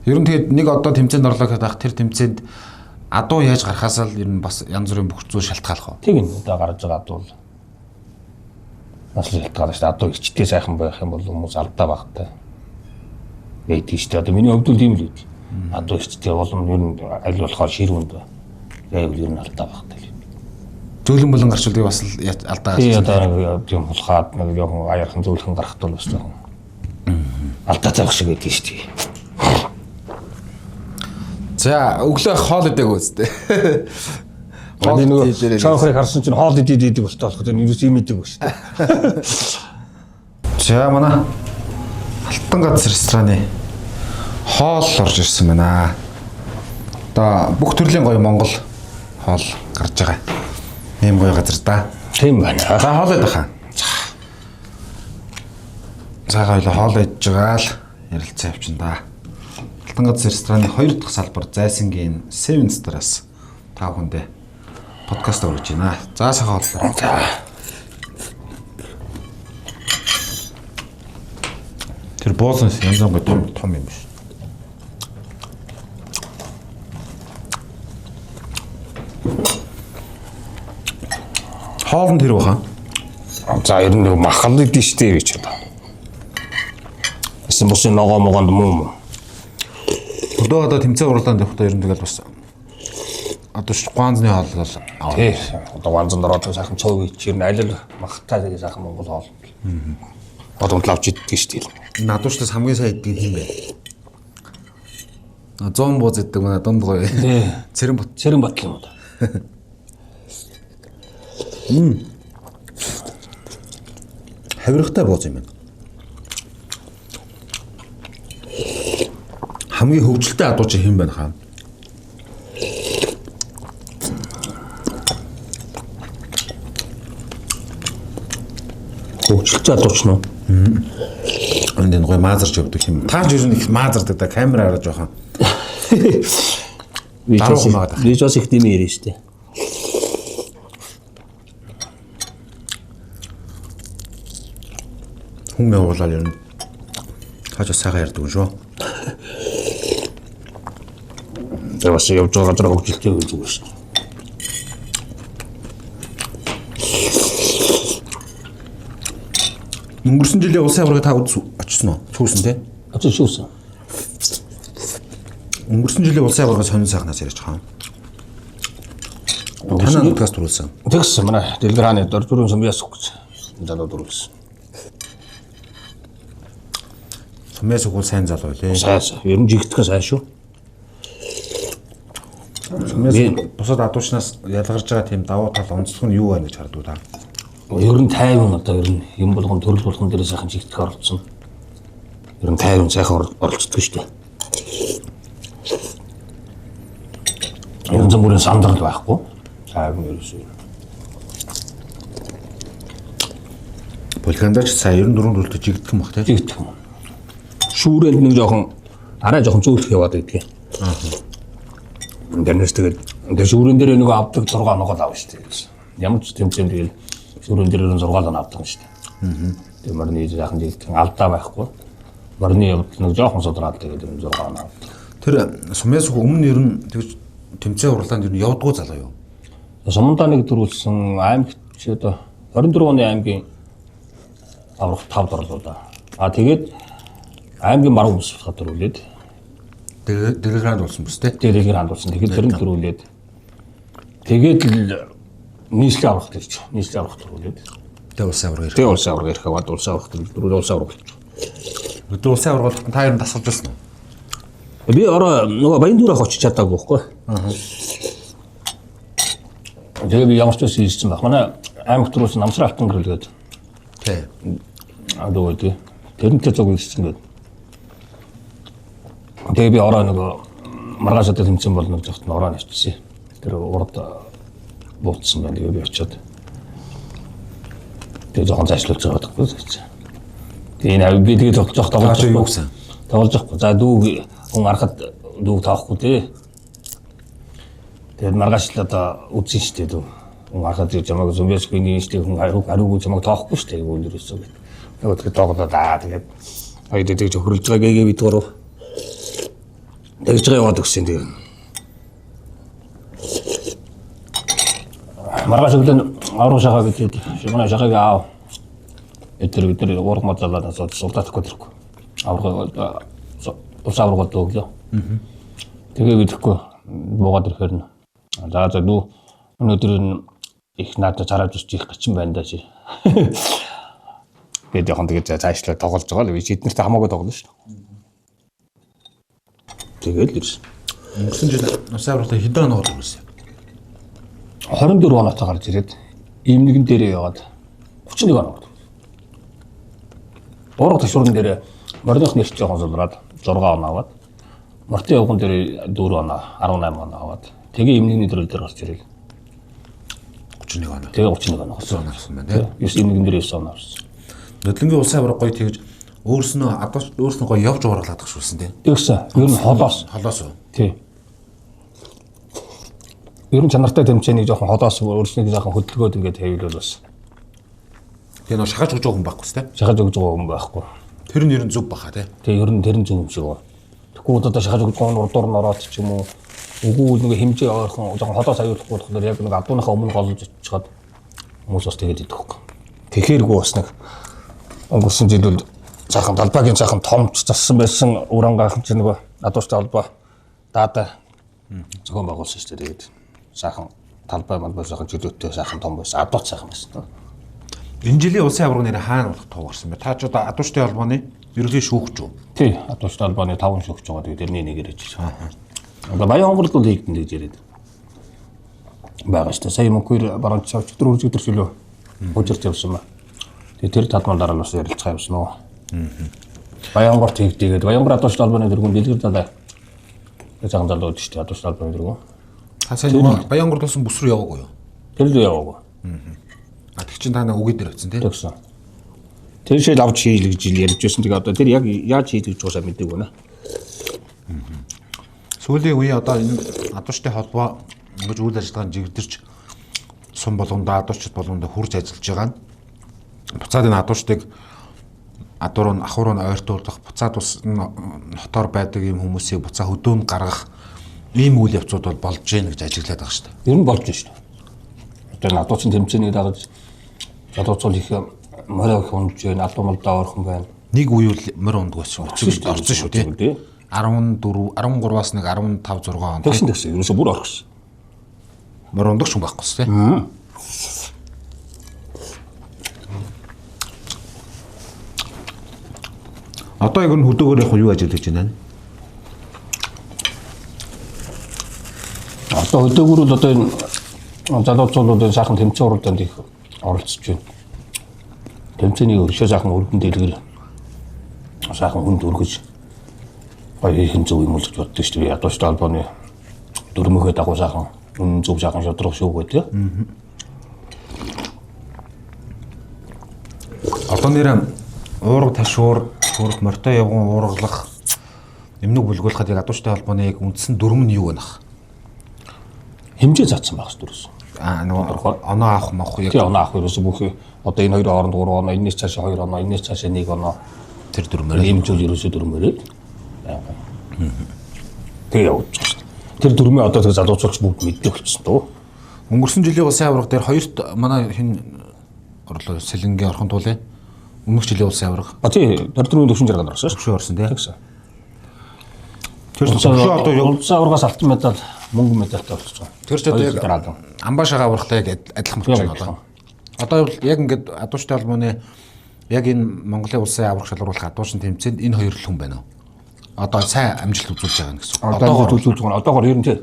Ер нь тэгээд нэг одоо тэмцээнд орлоо гэхэд ах тэр тэмцээнд адуу яаж гарахаас л ер нь бас янз бүрийн бүх зүйл шалтгаалах уу. Тийм одоо гарч байгаа адуу л бас шалтгаалж шүү. Адуу ихчтэй сайхан байх юм бол хүмүүс алдаа багтай. Эйт шүү. Одоо миний хувьд л тийм л үү. Адуу ихчтэй болон ер нь аль болохоор ширүүнд яавал ер нь алдаа багтай л. Зөөлөн болон гарчулдаг бас алдаа гарч. Тийм одоо тийм хулхаад нэг жоохон аяархан зөөлхөн гарахт бол бас жоохон алдаа цаах шиг байдаг шүү. За өглөө хоол идэг үстэй. Хоол идэг. Шоохрыг харсан чинь хоол идэг болтой болоход энэ юу юм идэг шүү дээ. За манай Алтан гац рестораны хоол орж ирсэн байна. Одоо бүх төрлийн гоё Монгол хоол гарч байгаа. Ийм гоё газар да. Тийм байна. За хоол идэх хаа. За хоёул хоол идж байгаа л ярилцаа явчихна да. Алтан гац рестораны 2 дахь салбар Зайсангийн Seven Star-аас та бүхэндээ подкаст өргөж байна. За сайхан хооллоо. За. Тэр буусан янз бүр том юм биш. Хоолнд тэр баха. За ер нь нэг махал идэв штэ гэж одоо. Эсвэл бус ногоо могонд муу. Одоо тэмцээн уралдаанд явахдаа ер нь тэгэл бас одоо ганцны хоол бол тий. Одоо ганцнд ороод сайхан цог ич ер нь аль махтай тэгээ сайхан Монгол хоол. Одоо унтлавч иддэг штэ. Надуучлаас хамгийн сайн иддэг юм бэ. 100 бууз иддэг манай дунд гоё. Тий. Цэрэн бат юм уу? Хавиргатай бууз юм байна. Хамгийн хөвгөлтэй адууч хэм байна хаа. Хөвгөлтэй адууч нь. Энд энэ гоё маазарч явдаг юм. Тааж ер нь их маазардаг да камер хараж байгаа. Вижос их тийм ярина штэ. Хүн явуулаад ер нь тааж сайхан ярьдаг юм шүү. Тэр бас явж байгаа газар хөгжилтэй гэж үг шүү. Өнгөрсөн жилийн улсын аваргыг та очсон уу? Сүүсэн тий? Очсон. Өнгөрсөн жилийн улсын аваргыг сонин сайхнаас ярьж байгаа. Танаа подкаст төрүүлсэн. Тэгсэн манай дэлгэраны дөрвөн сумьяас гэж залуу төрүүлсэн. Сумьяас өгвөл сайн залуу лээ. Сайн. Ер нь жигтгэн сайн шүү. Сумьяас бусад адуучнаас ялгарч байгаа тийм давуу тал онцлог нь юу байна гэж харддаг та. Ер нь тайван одоо ер нь юм болгон төрөл болгон дээр сайхан жигтгэх оролцсон. Ер нь тайван сайхан оролцдог шүү дээ. Ер нь зөвхөн сандрал байхгүй. Тайван ерөөсөө. Полигандаач сая 94 төлтөж жигдэх юм бах тий. Жигдэх юм. Шүүрэнд нэг жоохон арай жоохон зөөлөх яваад байдгийг. Дэнэс тэгээд шүүрэн дээр нэг авдаг 6 ногоо авна шүү дээ. Ямар ч тэмцээнд тэгэл шүүрэн дээр 6 ногоо авдаг шүү дээ. Тэгээд марны яахан жигдэх алдаа байхгүй. Марны явдал нэг жоохон содраад тэгээд 6 ногоо авдаг. Тэр сумьяас өмнө ер нь тэгж тэмцээн уралдаанд ер нь явдгуу залуу юу? Сумдаа нэг төрүүлсэн аймагт чи одоо 24 оны аймгийн аврах 5 орлоо да. Тэгээд аймгийн марг хүмүүсийн төрүүлээд дэлгэранд болсон бүс тэ. Дэлгэранд болсон. Тэгээд тэр нь төрүүлээд тэгээд л нийслэл аврах гэж. Нийслэл аврах төрүүлээд. Тэгээд улсын авраг ирэх. Тэгээд улсын авраг ирэх аваад улсын аврах төрүүлээд улсын авраг болчих. Өдөр улсын авраг болоход та ер нь дасгалж байсан уу? Би ороо нөгөө Баяндүрэх очиж чадаагүй байхгүй. Тэгээд би ямар ч үс хийсэн баг. Манай аймаг төрүүлсэн Намсрын алтан гэрэлгээд. Тий. Адуугүй. Тэрнтэй цог хийсэн гэдэг. Тэгээ би ороо нөгөө маргааш одоо тэмцэн бол нэг зөвхөн ороо нэвчсэн. Тэр урд буутсан байна. Тэгээ би очиод. Тэгээ жоохон зайшлуулж байгаа байхгүй. Тэгээ энэ би тэгээ тоглож тоглож юу гэсэн? Тоглож байхгүй. За дүүг хүн арахад дүүг таахгүй дээ. Тэгээд маргааш л одоо үзсэн шүү дээ дүү. Хүн арахад жамаг зомбиасгүй нэг шүү дээ хүн хариугүй жамаг таахгүй шүү дээ өөдрөөсөө. Тэгээд тэгээ тоглоод тэгээд хоёул тэгж хөрөлж байгаа гээ бид гурав. Тэгж байгаа яваад өгсөн тэгээ. Маргааш өглөө аврах шахаа гэдэг манай шахааг аав. Өдөр ураг модалаад асууж суртах гэдэггүй. Аврах улс аврагд өглөө. Тэгээ бидэхгүй буугаад ирэхээр нь. За дүү өнөөдөр их надад цараад усч их гачин байна даа чи. Тэгээд яхан тэгээд цаашлаа тоглож байгаа л би эднэртэй хамаагүй тоглоно шүү дээ. Тэгээд л ирсэн. Өнгөрсөн жил улсын аврагт хэдэн оноо төрүүлсэн? 24 оноотой гарч ирээд ийм нэгэн дээрээ яваад 31 оноо. Ураг ташуурн дээр морных нэрч жоохон солроод 6 оноо аваад мортын явган дээр 4 оноо 18 оноо аваад тэгээ ийм нэгний төрөл дээр гарч ирэв. 31 оноо. Тэгээ 31 оноо авсан байна тийм. 9 нэгэн дээр 9 оноо авсан. Нодлонгийн улсын авраг гоё тэгж өөрснөө гоё явж уурлаад гашуулсан тийм. Тэгсэн. Ер нь холоос уу? Тий. Ер нь чанартай тэмцээнийг жоохон холоос өөрснөө жоохон хөдөлгөөд ингээд хэвлэл бас. Тэгээ нөө шахаж өгж байгаа хүн байхгүй тийм. Шахаж өгж байгаа хүн байхгүй. Тэр нь ер нь зөв баха тийм. Тэгээ ер нь тэр нь зөв юм шиг байна. Тэгвэл одоо шахаж өгж байгаа нь урдуур нь ороод ч юм уу. Үгүй нэг хэмжээ ойрхон жоохон холоос аюулгүй болохоор яг нэг адуунахаа өмнө голж очиход Хүмүүс бас тэгээд идэх хөөх. Тэгэхэргүй бас нэг өнгөрсөн жил бол сайхан талбайгийн сайхан томч зассан байсан Урангаахын чинь нөгөө надуустай холбоо даада зохион байгуулсан шүү дээ. Тэгээд сайхан талбай манд сайхан чөлөөтэй сайхан том байсан. Адууд сайхан байсан. Энэ жилийн улсын аварга нэр хаана болох туугарсан бэ? Та ч одоо Адууштай холбооны ерөнхий шүүгч үү? Тий, Адууштай холбооны 5 шүүгч байгаа. Тэгээд тэрний нэгээр ээж. Одоо Баян хонгорд бол хийгдэн гэж яриад байгаа шүү дээ. Сая мөнхөр баруун цавч өдөр чөлөө хожирч явсан ба. Тэгээд тэр талбай дараа нь бас ярилцгаа явсан уу. Баян хонгорд хийгдээгээд Баян хонгор Адууштай холбооны дөрвөн дэлгэр далай. Тэгээд цагаан залуу дээ шүү дээ. Адууштай холбооны дөрвөн. Та сайн Баян хонгорд болсон бүс рүү яваагүй юу? Тэр л яваагүй. Тэг чин та нэг үгээ дээр авсан тий. Тэгсэн. Тэр шил авч хийл гэж ярьж байсан. Тэгээ одоо тэр яг яаж хийх гэж уусаа мэддэг байна. Сүүлийн үе одоо энэ Адууштай холбоо ингэж үйл ажиллагаанд жигдэрч сум болгондоо Адуушчид болгондоо хурж ажиллаж байгаа. Буцаад энэ Адууштыг адуур нь ахур нь ойртуулах, буцаад ус хотоор байдаг юм хүмүүсийг буцаа хөдөөнд гаргах ийм үйл явцууд бол болж гин гэж ажиглаад байгаа шүү дээ. Ер нь болж шүү дээ. Одоо Адуучин тэмцээнийг дагаж залууцуул их морио их унж байна, алдуумалдаа орхон байна. Нэг үе үл морь ундг байсан. Орсон шүү тий. 14, 13-аас нэг 15, 6 он. Тэгсэн. Ерөөсө бүр орсон. Морь ундагч хүн байхгүй тий. Одоо яг нь хөдөөгөр яг юу ажиллаж байна? Одоо хөдөөгөр бол одоо энэ залууцуулуудын сайхан тэмцээн уралдаанд их оролцож байна. Тэмцээний өршөө сайхан өргөн дэлгэр сайхан хүнд өргөж гоё хийх зөв юм болж боддог шүү дээ. Адууштай холбооны дөрмөхөө дагуу сайхан зөв сайхан шодрох шүүг гэдэг. Одоо нэр уурга ташуур, хөрөх морьтой явган уургалах юмнуг бүлгүүлэхэд яг Адууштай холбооны яг үндсэн дүрм нь юу гэнах? Хэмжээ заасан байх зүрс. Нөгөө оноо авах мах яг оноо авах ерөөсө бүх одоо энэ хоёрын хооронд 3 оноо, энэс цаашаа 2 оноо, энэс цаашаа 1 оноо тэр дүрмээр хэмжүүл ерөөсө дүрмээрээ. Тэгээ явуулж байгаа шүү дээ. Тэр дүрмээ одоо тэг залууцуулч бүгд мэддэг болчихсон дөө. Өнгөрсөн жилийн улсын аварга дээр хоёрт манай хин орлоо Сэлэнгийн орхон туулын өмнөх жилийн улсын аварга. Тий, дөрөвдүгээр төвшин жаргал орсон шүү. Төвшин орсон тий. Тэр одоо улсын аваргаас алтан медаль, мөнгө медальтай болчихсон. Тэр ч одоо яг амбаашаага аврагтай яг адилхан болчихсон одоо. Одоо яг ингээд Адууштай холбооны яг энэ Монголын улсын авраг шалгаруулах Адуушин тэмцээнд энэ хоёр л хүн байна уу? Одоо сайн амжилт үзүүлж байгаа гэсэн. Одоогоор үзүүлж байгаа. Одоогоор ер нь тий.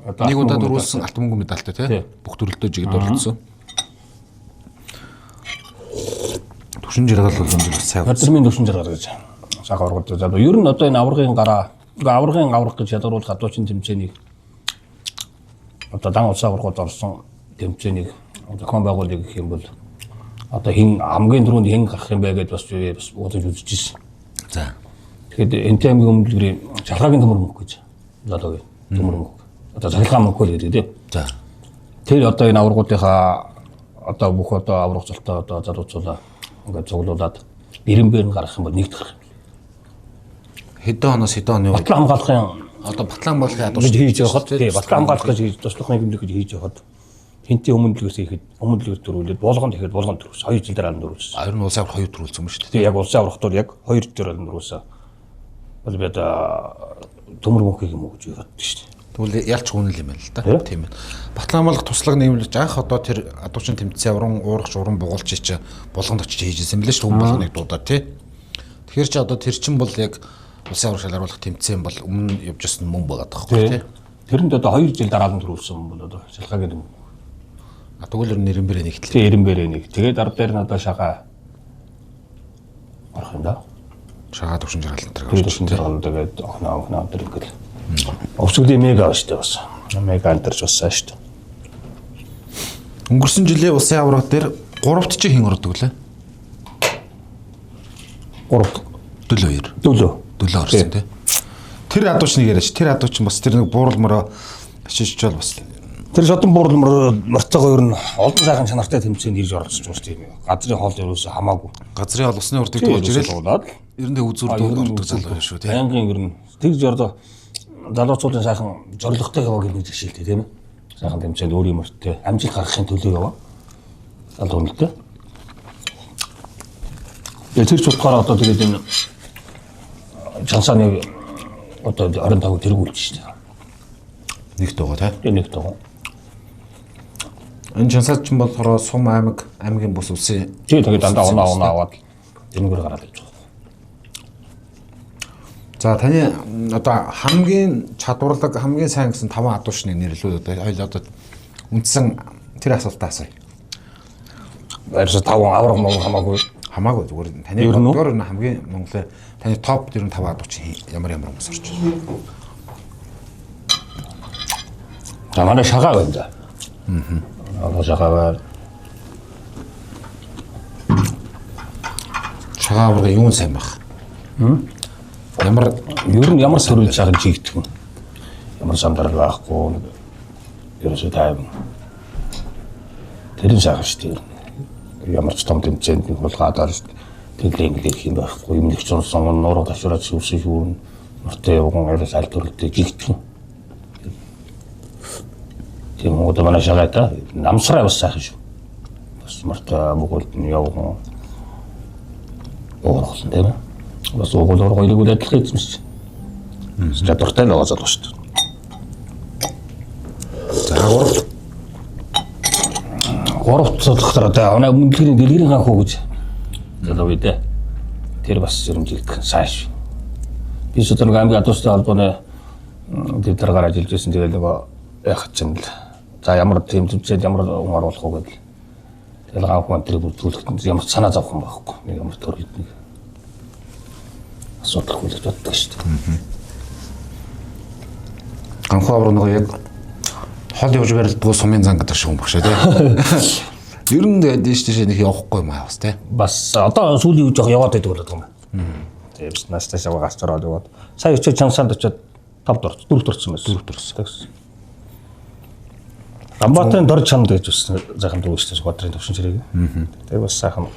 Нэг удаа дөрүүлсэн алтан мөнгө медальтай тий. Бүх төрөлтөө жигд оролцсон. Төвшин жаргал бол энэ сайн. Кадрын төвшин жаргал гэж сайхан ургад. За ер нь одоо энэ аврагын гараа аврагын авраг гэж ядгаруулах Адуучин тэмцээнийг одоо дан улсын аврагууд орсон тэмцээнийг зохион байгуулах гэх юм бол одоо хин хамгийн түрүүнд хэн гарах юм бэ гэдээ бас бодож үзэж ирсэн. За. Тэгэхээр энтэй аймгийн өмлөгрийн шалгаагийн төмөр мөнгө гэж залуугийн төмөр мөнгө. Одоо цахилгаан мөнгө гэдэг тийм. За. Тэр одоо энэ аврагуудынхаа одоо бүх одоо авраг золтой одоо залууцуулаа ингээд цуглуулад бэрэмбээр нь гарах юм бол нэгд гарах. Хэдэн хоноос хэдэн оны батлан хамгаалахын одоо батлан болохын Адууш хийж явахад тий батлан хамгаалах гэж туслах хэмжээг гэж хийж явахад хинтээ өмнөдлөөс ихэд өмнөдлөөс төрүүлээд болгонд ихэд болгонд төрүүлсэн 2 жил дараа нь төрүүлсэн. Хоёр нь улсын аврах 2 төрүүлсэн юм шүү дээ. Тий яг улсын аврахтууд яг 2 жил төрүүлсэн. Бол бид төмөр мөнхийг юм уу гэж боддог шүү дээ. Тэгвэл ялч хүнэл юм байна л да. Тийм ээ. Батлан хамгаалах туслаг нэмэлж анх одоо тэр Адуучин тэмцээн уран уургач уран бугуулч чи болгонд очиж хийжсэн юм лээ шүү. Хүн болгоныг дуудаад тий. Тэгэхээр чи одоо тэр чин бол яг улсын авраг шалгаруулах тэмцээн бол өмнө явж ирсэн мөн болоод байгаа байхгүй тий. Тэрэнд одоо 2 жил дараа нь төрүүлсэн юм бол одоо шалгаагийн юм. Тэгвэл нэрэмбэрээ нэгтлээ. Тий нэрэмбэрээ нэг. Тэгээд ар дээр нь одоо шагаа орох юм да. Шагаа төвшин жаргал энэ төр төвшин жаргал тэгээд охноо тэр ингээл. Овцголийн мега шүү дээ бас. Мега антарч бассан шүү дээ. Өнгөрсөн жилийн улсын авраг дээр 3-т чи хэн ордог лээ? 3 Дөлөө орсон тий. Тэр Адуучныг яриач. Тэр Адууч бас тэр нэг бууралмороо ашиглаж бас тэр шатан бууралмор морцоогоо ер нь олон сайхан чанартай тэмцээнд ирж оролцож байгаа тийм ээ. Газрын хоол ерөөсөө хамаагүй. Газрын хоол усны урдыг дуулж ирэл. Ерөндөө үзүүрдөө ордог залуу шүү тий. Байнгын ер нь тэгж ордоо залууцуудын сайхан зоригтой яваа гэж жишээлтэй тийм ээ. Сайхан тэмцээнд өөр юм өртөө амжилт гаргахын төлөө яваа. залуу юм л дээ. Тэр ч утгаараа одоо тэгээд энэ Чансааны одоо 25 тэргүүлж шүү дээ. Нэг дугаа тий. Нэг дугаа. Энэ Чансаад ч болохоор Сум аймгийн бус үсээ. Тэгээд дандаа унаа аваад тэрнгээр гараад ирж байгаа. За таны одоо хамгийн чадварлаг, хамгийн сайн гэсэн 5 адуушны нэрлүүд одоо хоёул одоо үндсэн тэр асуултаа асууя. Баярс 5 авраг хамаагүй зүгээр таны боддоор энэ хамгийн Монголын таны топ 5 адууч ямар хүмүүс орж байна. За манай шагаа байна да. Шагаа авраг юу сайн байх. Ямар төрөл цагаан чигдэх юм. Ямар самдар байхгүй. Ерөөсөө тайван. Тэр нь сайхан шүү дээ. Ямар ч том тэмцээнд нэг болгоод орж тэглээн гэх юм байхгүй. Юм нэг ч сонсон нуруу ташраад сүвсэн шүүрэн. Мөртөө явган арайс аль төрөлтэй жигдэх. Тийм одоо манай шагаата намсраа бас сайхан шүү. Бас мөртөө бүгд нь явган. Оорхон тийм. Бас уугуулгаар хоёрыг адилхан хийсэн шүү. Чадвартай л байгаа залуу шүү. За гуравт доктор одоо манай өмнөдрийн дэлгэрийн ганх уу гэж залуу үү. Тэр бас жирэмжлэх сайн шүү. Би өдөр аймгийн адуустай холбооны дэвтэр гараад илжсэн тэгээд нөгөө яах чинь л за ямар тийм төвчээд ямар хүн оруулах уу гэдэг. Тэгэл ганх хүн тэр бүрдүүлэхэд ямар санаа зовх юм байхгүй. Нэг ямар төрөлд нэг асуудал хүлээж боддог шүү дээ. Ганхуу авраг нөгөө яг хол явж барилдгүй сумын зан гэдэг шиг юм багшаа тий. Ер нь дэш нэг явахгүй юм аа бас тий. Бас одоо сүүлийн үе жоох яваад байдаг болоод байгаа юм. Тэгээ бас наастаа шаваа гарч ороод яваад. Сая очиж Чансанд очиод 5 дөрөв дөрсөн байсан. 4 дөрсөн. Амбатын дор чанд гэж бас сайхан дүү шүү дээ. Годрын төвшин зэрэг. Тэгээ бас сайхан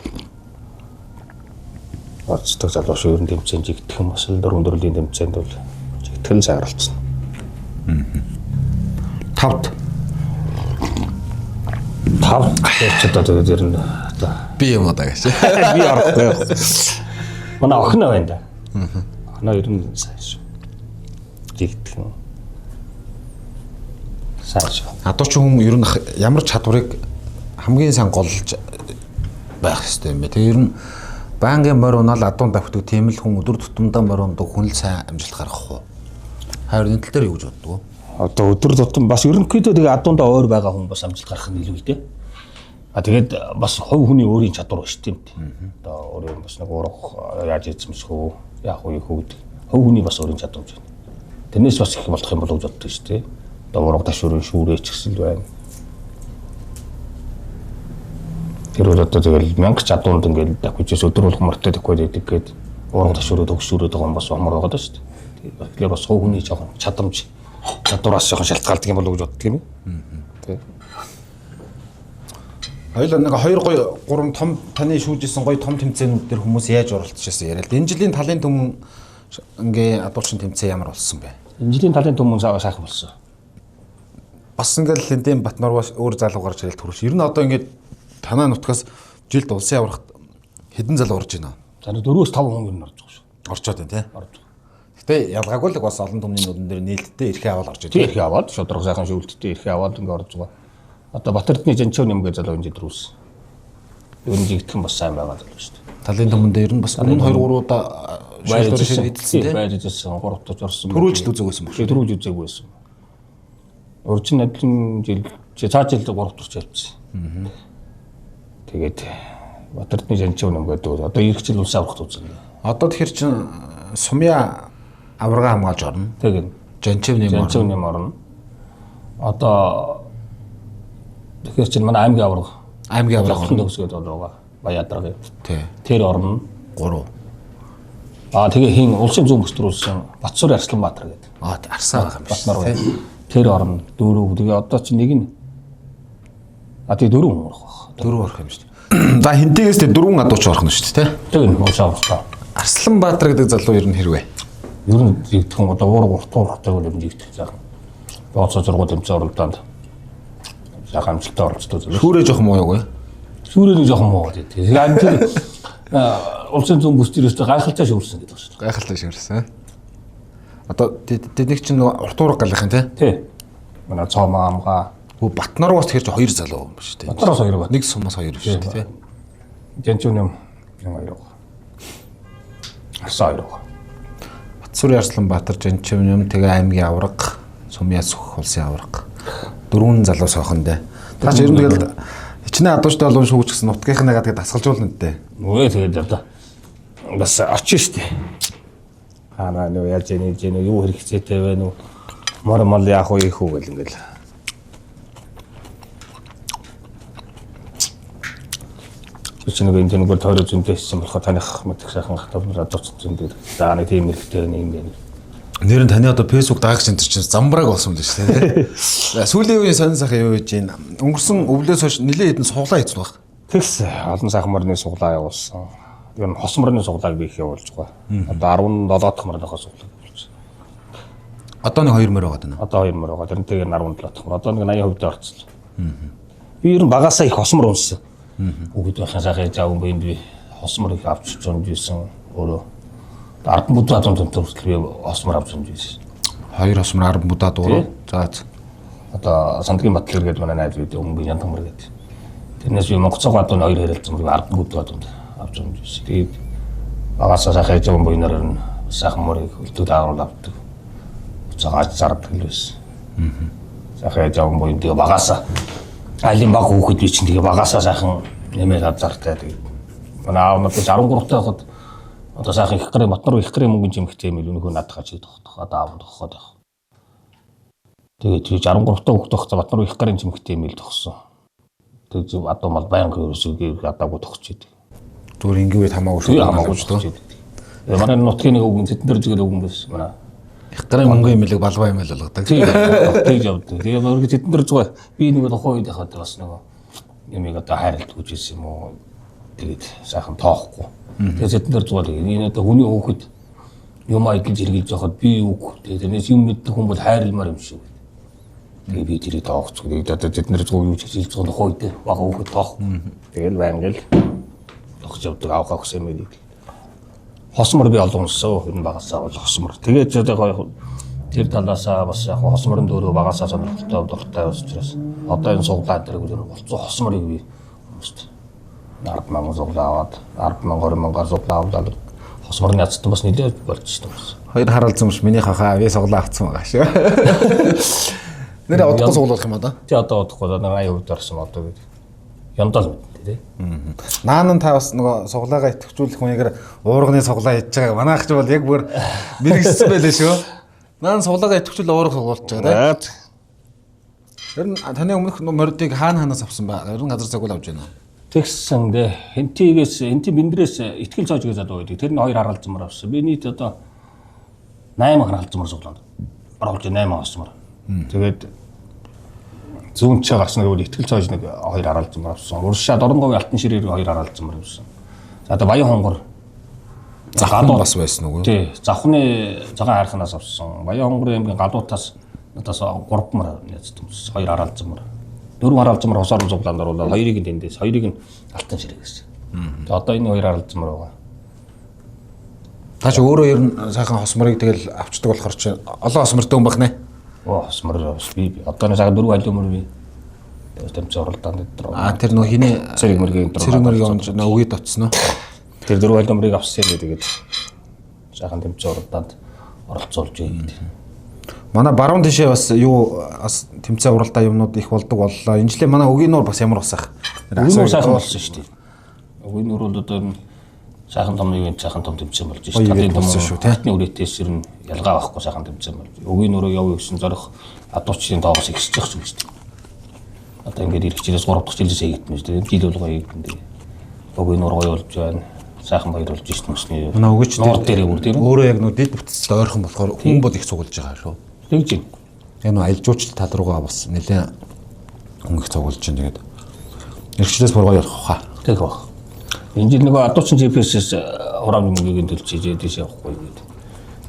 Орцдог залуу шүү ер нь тэмцээнд жигдэх юм бас л дөрвөн дөрвлийн тэмцээнд бол жигтгэл сайралцсан. 5 ч одоо тэгээд ер нь би юм одоо гэж. Би орохгүй. Манай охин байна да. Охин ер нь сайн шүү. Жигдэх юм. Сайн шүү. Адууч хүн ер нь ямар чадварыг хамгийн сайн голж байх хэрэгтэй юм бэ? Тэгээ ер нь бангийн морь унаал адуун давхдаг тийм л хүн өдөр тутамдаа морь ундаг хүн л сайн амжилт гаргах уу? Харин энэ тал дээр юу гэж боддог вэ? Одоо өдөр тутам бас ерөнхийдөө тэгээ адуундаа өөр байгаа хүн бас амжилт гаргах нь илүү дээ. Тэгээд бас хувь хүний өөрийн чадвар ба шүү дээ. Одоо өөрөө бас нэг урах яаж эзэмших үү? Яах вэ хүүд. Хувь хүний бас өөрийн чадвар байна. Тэрнээс бас их болох юм болов гэж боддог шүү дээ. Одоо урах ташуурын шүүрээч гэсэн л байна. Тэр бол одоо тэгэл 1000 чадварт ингээл давхижээс өдөр болгон мартаа тэгэхгүй байдаг гээд уран ташуурыг төгшөөрөд байгаа юм бас амар байгаа даа шүү дээ. Тэгэхээр бас хувь хүний жоохон чадамж чадвараас жоохон шалтгаалдаг юм болов уу гэж боддог юм. Тэг. Хоёул нэг 2 3 том таны шүүжсэн гоё том тэмцээнүүд дээр хүмүүс яаж оролцож байсан яриа л. Энэ жилийн талын түмэн ингээ адуучин тэмцээн ямар болсон бэ? Энэ жилийн талын түмэн сайхан болсон. Бас ингээл Лэндийн Батнорваш өөр залуу гарч ирэл төрөш. Ер нь одоо ингээд танаа нутгаас жилд улсын аврахт хэдэн залуу орж байна? За 4-5 хүн ер нь орж байгаа шүү. Орчод байна тий. Орж. Гэтэ ялгаагүй л бас олон түмний нүдэн дээр нээлттэй эрхээ аваад орж байна. Тий, эрхээ аваад шудраг сайхан шүүлттэй эрхээ аваад ингээ орж байгаа. Одоо Батэрдны Жанчав нэмгээ залуу энэ дөрвс. Ер нь жигдэх бас сайн байгаа залуу шүү дээ. Талын түмэн дээр нь бас 3 удаа баяр идэлсэн тий. Баяр идэлсэн 3 удаа орсон. Төрүүлж үзэг байсан баг. Төрүүлж үзэг байсан. Урчин адилхан жил цаа жил 3 турч явчихсан. Тэгээд Батэрдны Жанчав нэмгээд одоо ирэх жил улсын аврахт үзэн. Одоо тэгэхээр чин сумья аврага хамгаалж орно. Тэгээд Жанчав нэм орно. Одоо тэгэхээр чин манай аймгийн аврага төгсгөөд байгаа. Баяадраг. Тий. Тэр орно 3. Тэгээ хин улсын зүүн бүстрүүлсэн Батсуур Арсланбаатар гэдэг. Арсаа байгаа юм шиг. Батнар байна. Тэр орно 4. Тэгээ одоо чи нэг нь тэгээ 4 хүн орох баг. 4 орох юм шүү дээ. За хинтээс тэ 4 адууч орох нь шүү дээ, тий. Тэгээ улсын аврагтаа. Арсланбаатар гэдэг залуу ер нь хэрвээ. Ер нь жигдэх хүн одоо уртуур хотойг л жигдэх заахан. Бооцоо зургууд тэмцээн оролдоонд. Сайхан амжилттай оролцдог. Шүүрээ жоох муу юу вэ? Сүүрийн жоохон муу гэдэг. Тэгээд тэр улсын зүүн бүс дээрээс гайхалтай шүүрсэн гэдэг байна. Гайхалтай шивэрсэн. Одоо тэднийг чинь урт уурга галахын тий. Манай цоомоо амгаа. Батнараас тэр чинь 2 залуу юм шүү дээ. Батнараас 2 бат. Нэг сумаас 2 шүү дээ тий. Жэнчүүн юм 2. Арсаа 2. Батсүр Арсланбаатар Жинчим юм тэгээ аймгийн авраг, Сумьяс улсын авраг. 4 залуу сойхон дээ. Тааш ер нь тэгэл хичнээн адууштай болон шүүгч гэсэн нутгийнхнаа тэгээд дасгалжуулна дээ. Үгүй тэгээд одоо бас очиж штэ. Ханаа нөө яаж яа юу хэрэгцээтэй вэ нүү мал яах вэ их үү гэл ингээл. Бичнэг энэ нэг тойроо зөнтэйсэн болохоор таних мэдэх сайхан хатавнаар дууцсан зөнтэй. За нэг тийм хэрэгтэй нэг юм байна. Нэр нь таны одоо Facebook дагагч энэ чинь замбрааг болсон л шүү дээ. Сүүлийн үеийн сонин сайхан юу гэж байна. Өнгөрсөн өвлөөс хойш нэлээд хэдэн суглаа хийсэн баг. Тэгс олон сайхан морны суглаа явуулсан. Ер нь хос морны суглааг би их явуулж байгаа. Одоо 17 дахь морныхоо суглааг явуулж байгаа. Одоо нэг 2 мөр байгаа даа. Одоо 2 мөр байгаа. Тэрнтэйгээр 17 дахь мөр. Одоо нэг 80% орцсон. Би ер нь багасаа их хос мор унссан. Бүгд байхын сайхан заавн бие би хос мор их авч зонжсэн өөрөө. 10 будаа зонтон хүртэл би хос мор авч зонжсэн. 2 хос мор 10 будаа дуурав. За одоо Сандгийн Батлэр гэдэг манай найз бид өмнө би янтан мөр гэдэг. Тэрнээс би Монголцоо гадуун 2 хэрэлцэн мөр 10 будаа зонт авч зонжсэн. Тэгээд багасаа сайхан заавн биенээр нь сайхан морыг хөлтөд ааруул авдаг. Цагааж зардаг л байсан. Сайхан заавн биен тэгээ багасаа айлын баг хүүхэд би чинь тэгээ багасаа сайхан нэмээд азартай тэгээд манай аав надад 13 таа хахад одоо сайхан их гэрээ матнар их гэрээ мөнгөний жимхтэй юм л өнөхөө надад гаж идэх одоо аав тоххоод байх. Тэгээд 63 таа хүүхэд тоххоо матнар их гэрээ жимхтэй юм л тохсон. Тэгээд одоо мал байнга ерөөсөө гадаагүй тохч идэг. зүгээр ингээвээ хамаагүй шүү дээ. Манай нутгийн нэг үг зэтэн дээр зүгээр үг юм байсан манай. Их гарын мөнгө имэлэг балбаа имэл болгодог. Тийм явдаг. Тэгээ мөрөг зэтэн дээр зүгээр би нэг тухайн үед хахад бас нэг юмыг одоо хайрлт хүчээс юм уу. Тэгээд сайхан тоохгүй. Тэгээ зэтэн дээр зүгээр энэ одоо хүний хөөхд юм айдж хэрглэж байхад би үг тэрнээс юм мэддэг хүн бол хайрламар юм шиг. Тэгээ би тэрийг тоохч. Тэгээд одоо зэтэн дээр зүгээр юу ч хэлж байгаа тухайн үед бага хөөхд тоох. Тэгэл байнгал тоохч явдаг авах гэсэн юм ийм. Хосмор би олон унссан энэ багасаа бол хосмор. Тэгээд тэр талаасаа бас яг хосморын дөөрөө багасаа сонирхолтой дуртай бас учраас одоо энэ суглаа дээр болцсон хосморыг би хүмүүст 10,000 суглаа аваад 10,000 20,000 суглаа аваад хосморны язтан бас нэлээд болж шүү дээ. Хоёр хараалцсан биш миний хахаа авьяа суглаа авцсан байгаа шүү. Нэрээ одохгүй суглуулах юм аа да? Тий одоо одохгүй 80% орсон одоо гэдэг. Яндал тий. Наан та бас нөгөө суглаагаа идэвхжүүлэх хүнийгээр уурганы суглаа хийж байгаа. Манай ах ч бол яг бүр мэрэгсэн байлээ шүү. Наан суглаагаа идэвхжүүл уурга сугуулж байгаа тий. Ер нь таны өмнөх мордыг хаанаас авсан ба? Ер нь газар цагуул авч байна. Тэгсэн дээ. Хэнти биндрээс итгэл цоож гэж задаа байдаг. Тэр нь 2 хараалцмар авсан. Би нийт одоо 8 хараалцмар суглаад. Оруулж 8 авсан. Тэгээд зүүн ч гарсан нэг итгэл цоож нэг 2 хараалцмар авсан. Уршаа Дорнговын алтан ширээр 2 хараалцмар авсан. За одоо Баян хонгор захын бас байсан уу? Тий. Завхны цагаан хайрханаас авсан. Баян хонгорын аймгийн гадуутаас надаас 3 мар яцсан. 2 хараалцмар. 4 хараалцмар хосоор суглаанд оруулаад 2-ыг нь тэндээс 2-ыг нь алтан ширээ гэсэн. Тэгээ одоо энэ 2 хараалцмар байгаа. Таач өөрөө ер нь сайхан хосморыг тэгэл авчдаг болохоор чи олон хосмортой юм бахнэ. Хосмор би одоо нэг сайхан 4 халиумар би тэмцээ оролдоонд дээр. Тэр нөх хинэ цэрэгмэргийн нөө үгээд очсон уу? Тэр 4 халиумрыг авсан юм тэгээд сайхан тэмцээ оролдоонд оролцуулж байгаа. Манай баруун тишээ бас юу бас тэмцээ уралдаа юмнууд их болдог боллоо. Энэ жилээ манай Өгийн нуур бас ямар басах. Өгийн сайхан болсон шүү дээ. Өгийн нуур бол одоо сайхан том ивент сайхан том тэмцээн болж шүү дээ. Талын том шүү дээ. Таны үрэтээс ер нь ялгаа байхгүй сайхан тэмцээн болж. Өгийн нуурыг явуу гэсэн зорих адуучдын тоогоос ихсэж байгаа юм шүү дээ. Одоо ингээд иргэжээс 3 дахь жилээс хийгдэн шүү дээ. Жил болгоо хийгдэн дээ. Өгийн нуур гоё болж байна. Сайхан баяр болж шүү дээ. Манай өгөөч дээр бүр тийм өөрөө яг нөө дэд бүтцтэй ойрхон болохоор хүн бол их цугулж байгаа шүү. Тэгж юм. Яг нөө аялжууч тал руугаа бас нэлээ хөнгөх цугулж чинь тэгээд иргэжээс бүр гоё явах хаа. Тэг баг. Энэ жил нөгөө адуучин GPS-с хурааны мөнгөийг төлчихээ тийш явахгүй гэдэг.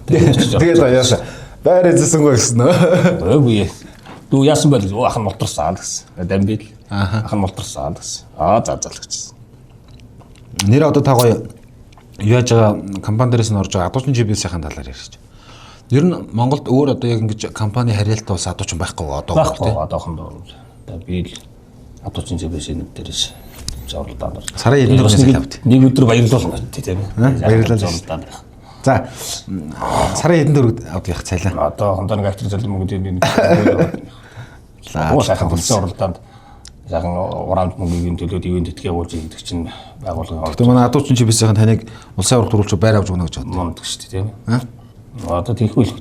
Тэгээд аяасан. Байр эзэсэнгөө гэсэн нөө. Үгүй ээ. Дүү яасан байл ах нь ултарсан гэсэн. Дамбил. Ах нь мултарсан гэсэн. За гэж. Нэр одоо та гоё юу яаж байгаа компани дээрээс нь орж байгаа адуучин GPS-ийн талаар ярьж. Ер нь Монголд өөр одоо яг ингэж компани харьяалтай бас адуучин байхгүй одоо байхгүй одоохондоо. Би л адуучин GPS-ийн дээрээс зорлолтаад байна. Сарын 1-нд авт. Нэг өдөр баярлуулна тийм ээ. Баярлалаа. За сарын 1-нд авт явах цайлаа. Одоохондоо нэг актер залуу мөнгөд нэг сайхан болсон оролдоонд сайхан уранд мөнгөний төлөөд ивент этгээ уулж гэдэг чинь байгууллага. Тэгтээ манай адуучин GPS-ийн таныг улсын аврах төрүүлж байр авч өгнө гэж боддог. Монддаг шүү дээ тийм ээ. Одоо тийхгүй л үү.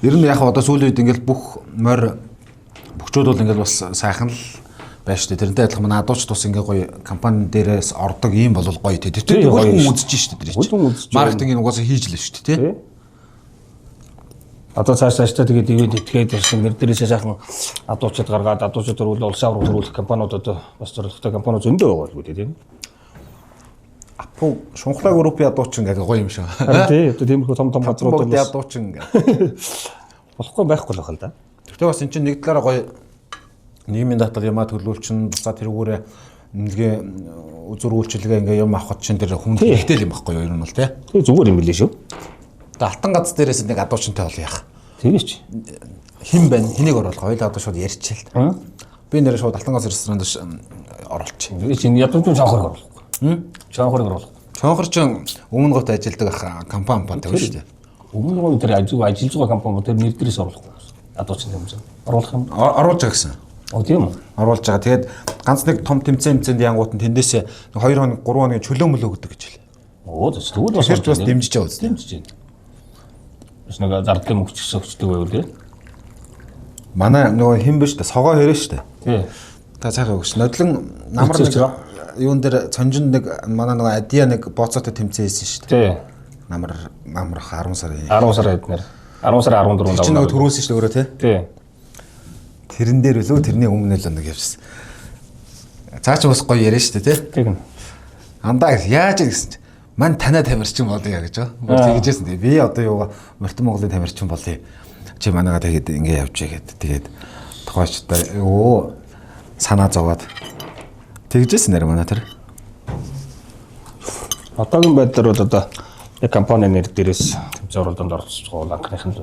Ер нь яг одоо сүүлийн үед ингээл бүх морь бөхчүүд бол ингээл бас сайхан л байж штэ. Тэрнтэй адилхан манай адууч тус ингээ гоё компани дээрээс ордог юм бол гоё тий. Тэр хүн үзэж штэ тэр чинь. Маркетинг угаасаа хийж л штэ тий. Одоо цаашдаа тэгээд ивент этгээд ирсэн мэр дээрээс сайхан адуучид гаргаад адуучид төрүүл улсын аврах төрүүлэх компаниуд одоо бас зорилготой компаниуд зөндөө байгаа л үү тийм. Апу шунхлаа группийн адуучин гэдэг гоё юм шиг. Тий, одоо тиймэрхүү том газрууд бас адуучин гэдэг. Болохгүй байхгүй л байна да. Тэгтээ бас эн чинь нэг талаараа гоё нийгмийн даатгал юмаа төлөвлөлчин буцаа тэрүүгээрээ нэгэ үзүр үйлчилгээ ингээ юм авахд чинь тэр хүн хэрэгтэй юм байхгүй юу ер нь бол тий. Тэг зүгээр юм билээ шүү. Тэгээ алтан гац дээрээс нэг адуучинтай бол яах. Тэгээ ч. Хэн байна? Хэнийг оруулах? Хоёлаа одоо шууд ярьчихъя л. Би нэрээ шууд алтан гац ресторанд оруулчих. Би чинь ядуучин цаахаар оруулах. Цаахаар оруулах. Цаахаар ч өмнө говьд ажилладаг компани байдаг шүү дээ. Өмнө говьд тэр ажиллаж байгаа компани тэр нэр дээрээс оруулах. Ядуучин юм чинь. Оруулах юм. Оруулж байгаа гэсэн. Тийм үү? Оруулж байгаа. Тэгээд ганц нэг том тэмцээнд янгуут нь тэндээсээ 2 хоног 3 хоногийн чөлөө мөлөө өгдөг гэж хэлээ. Тэгвэл бас дэмжиж байгаа үстэй. Дэмжиж байна. Бас нэг зардлын мөнгөчсөн өчтөг байвал тий. Манай нөгөө хэн биш үү? Согоо хэрэг шүү дээ. Тий. Та цаахаа өгч. Нодлон намар нэг юун дээр цонжинд нэг манай нөгөө адиа нэг бооцоотой тэмцээсэн шүү дээ. Тий. Намар 10 сарын. 10 сар эднэр. 10 сарын 14-нд авсан. Чи нөгөө төрүүлсэн шүү дээ өөрөө тий. Тий. Тэрэн дээр үлээ тэрний өмнө л нэг явсан. Цаа ч бас гоё яриа шүү дээ тий. Тэг. Андаа яаж гэсэн чи мань танаа тамирчин болъё гэж байгаа. Тэгжсэн. Би одоо юугаа Мартин Монголын тамирчин болъё. Чи манайгаа тэгээд ингэ явжээ гэд. Тэгээд тухайчтай санаа зовоод тэгжсэн нэр манай тэр. Одоогийн байдлаар бол одоо яг компани нэр дээрээс тэмцээн оролдонд оролцож байгаа анхных нь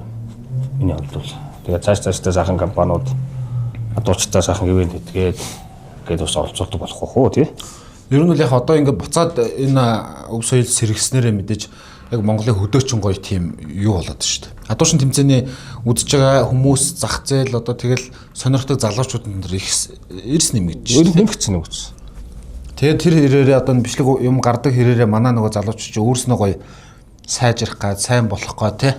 миний хувьд бол тэгээд цаашдаа сайхан компаниуд адуучтай сайхан ивент хийгээд бас оролцуулдаг болох уу тий. Ер нь л яг одоо ингээд буцаад энэ өв соёл сэргснээрээ мэдээж яг Монголын хөдөөчин гоё тийм юу болоод шүү дээ. Адуушин тэмцээний үзэж байгаа хүмүүс зах зээл одоо тэгэл сонирхдаг залуучууд энэ эрс нэмэгдэж шүү дээ. Нэмэгдсэн. Тэгээд тэр хэрээрээ одоо бичлэг юм гардаг хэрээрээ манай нөгөө залуучууд өөрснөө гоё сайжрах гад сайн болох гоо тий.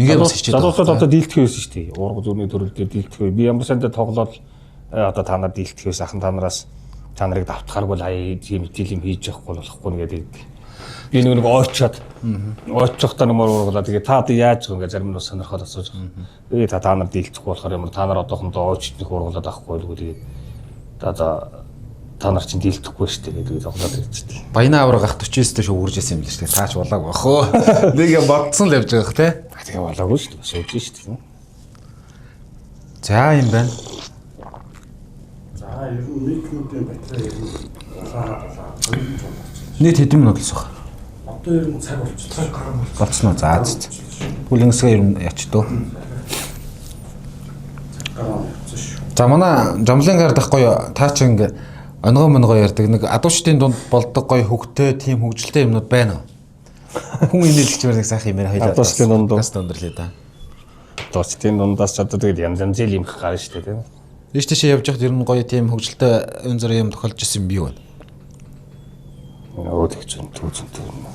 Ингээд бас хичээд байгаа. Залуучууд одоо дийлдэх байсан шүү дээ. Уурга зүүнний төрөл дээр дийлдэх вэ. Би ямар сандаа тоглоод одоо та нар дийлдэх вэ? Ахын та нараас та нарыг давтахааргүй тийм юм хийж явахгүй болохгүй нэгээд би нэг ойчоод ойчхтаа нэмэр ургалаа тэгээ та яаж байгаа ингээ зарим нь сонирхоод асууж байгаа. Би та нар дийлдэхгүй болохоор ямар та нар одоохондоо ойчдных ургалаад авахгүй л үгүй тэгээ та нар чинь дийлдэхгүй шүү дээ тэгээд тоглоод ирчихсэн. Баяна авраг ах 49 дэш өгөрж исэн юм л шүү дээ. Таач болоог бахөө. Нэг юм бодсон л явж байгаа хэ. Тэгээ болоогүй шүү дээ. Сууж шүү дээ. За юм байна. Ер нь микродын батарей ер нь нийт хэдэн минут л суух. одоо ер нь цаг болчихсон. Цаг гарсан. Болцсон уу? За. Бүлэнгсгээ ер нь ячдөө. За манай жамлын гар дахгүй таа чи ингээ онгоо ярьдаг нэг адуучдын дунд болдог гоё хөвгтэй тийм хөгжилтэй юмнууд байна уу? Хүн инээлгчээр нэг сайхан юмэр хоёлаа. Адуучдын дундаас өндөрлөө да. Адуучдын дундаас ч одоо тэгээд янз янзын юм гарна шүү дээ тийм. Ийш тийш явж байхад ер нь гоё тийм хөгжилтэй өн зөр юм тохиолж исэн би юу вэ? Оо тэгж түүцэнтэй юм.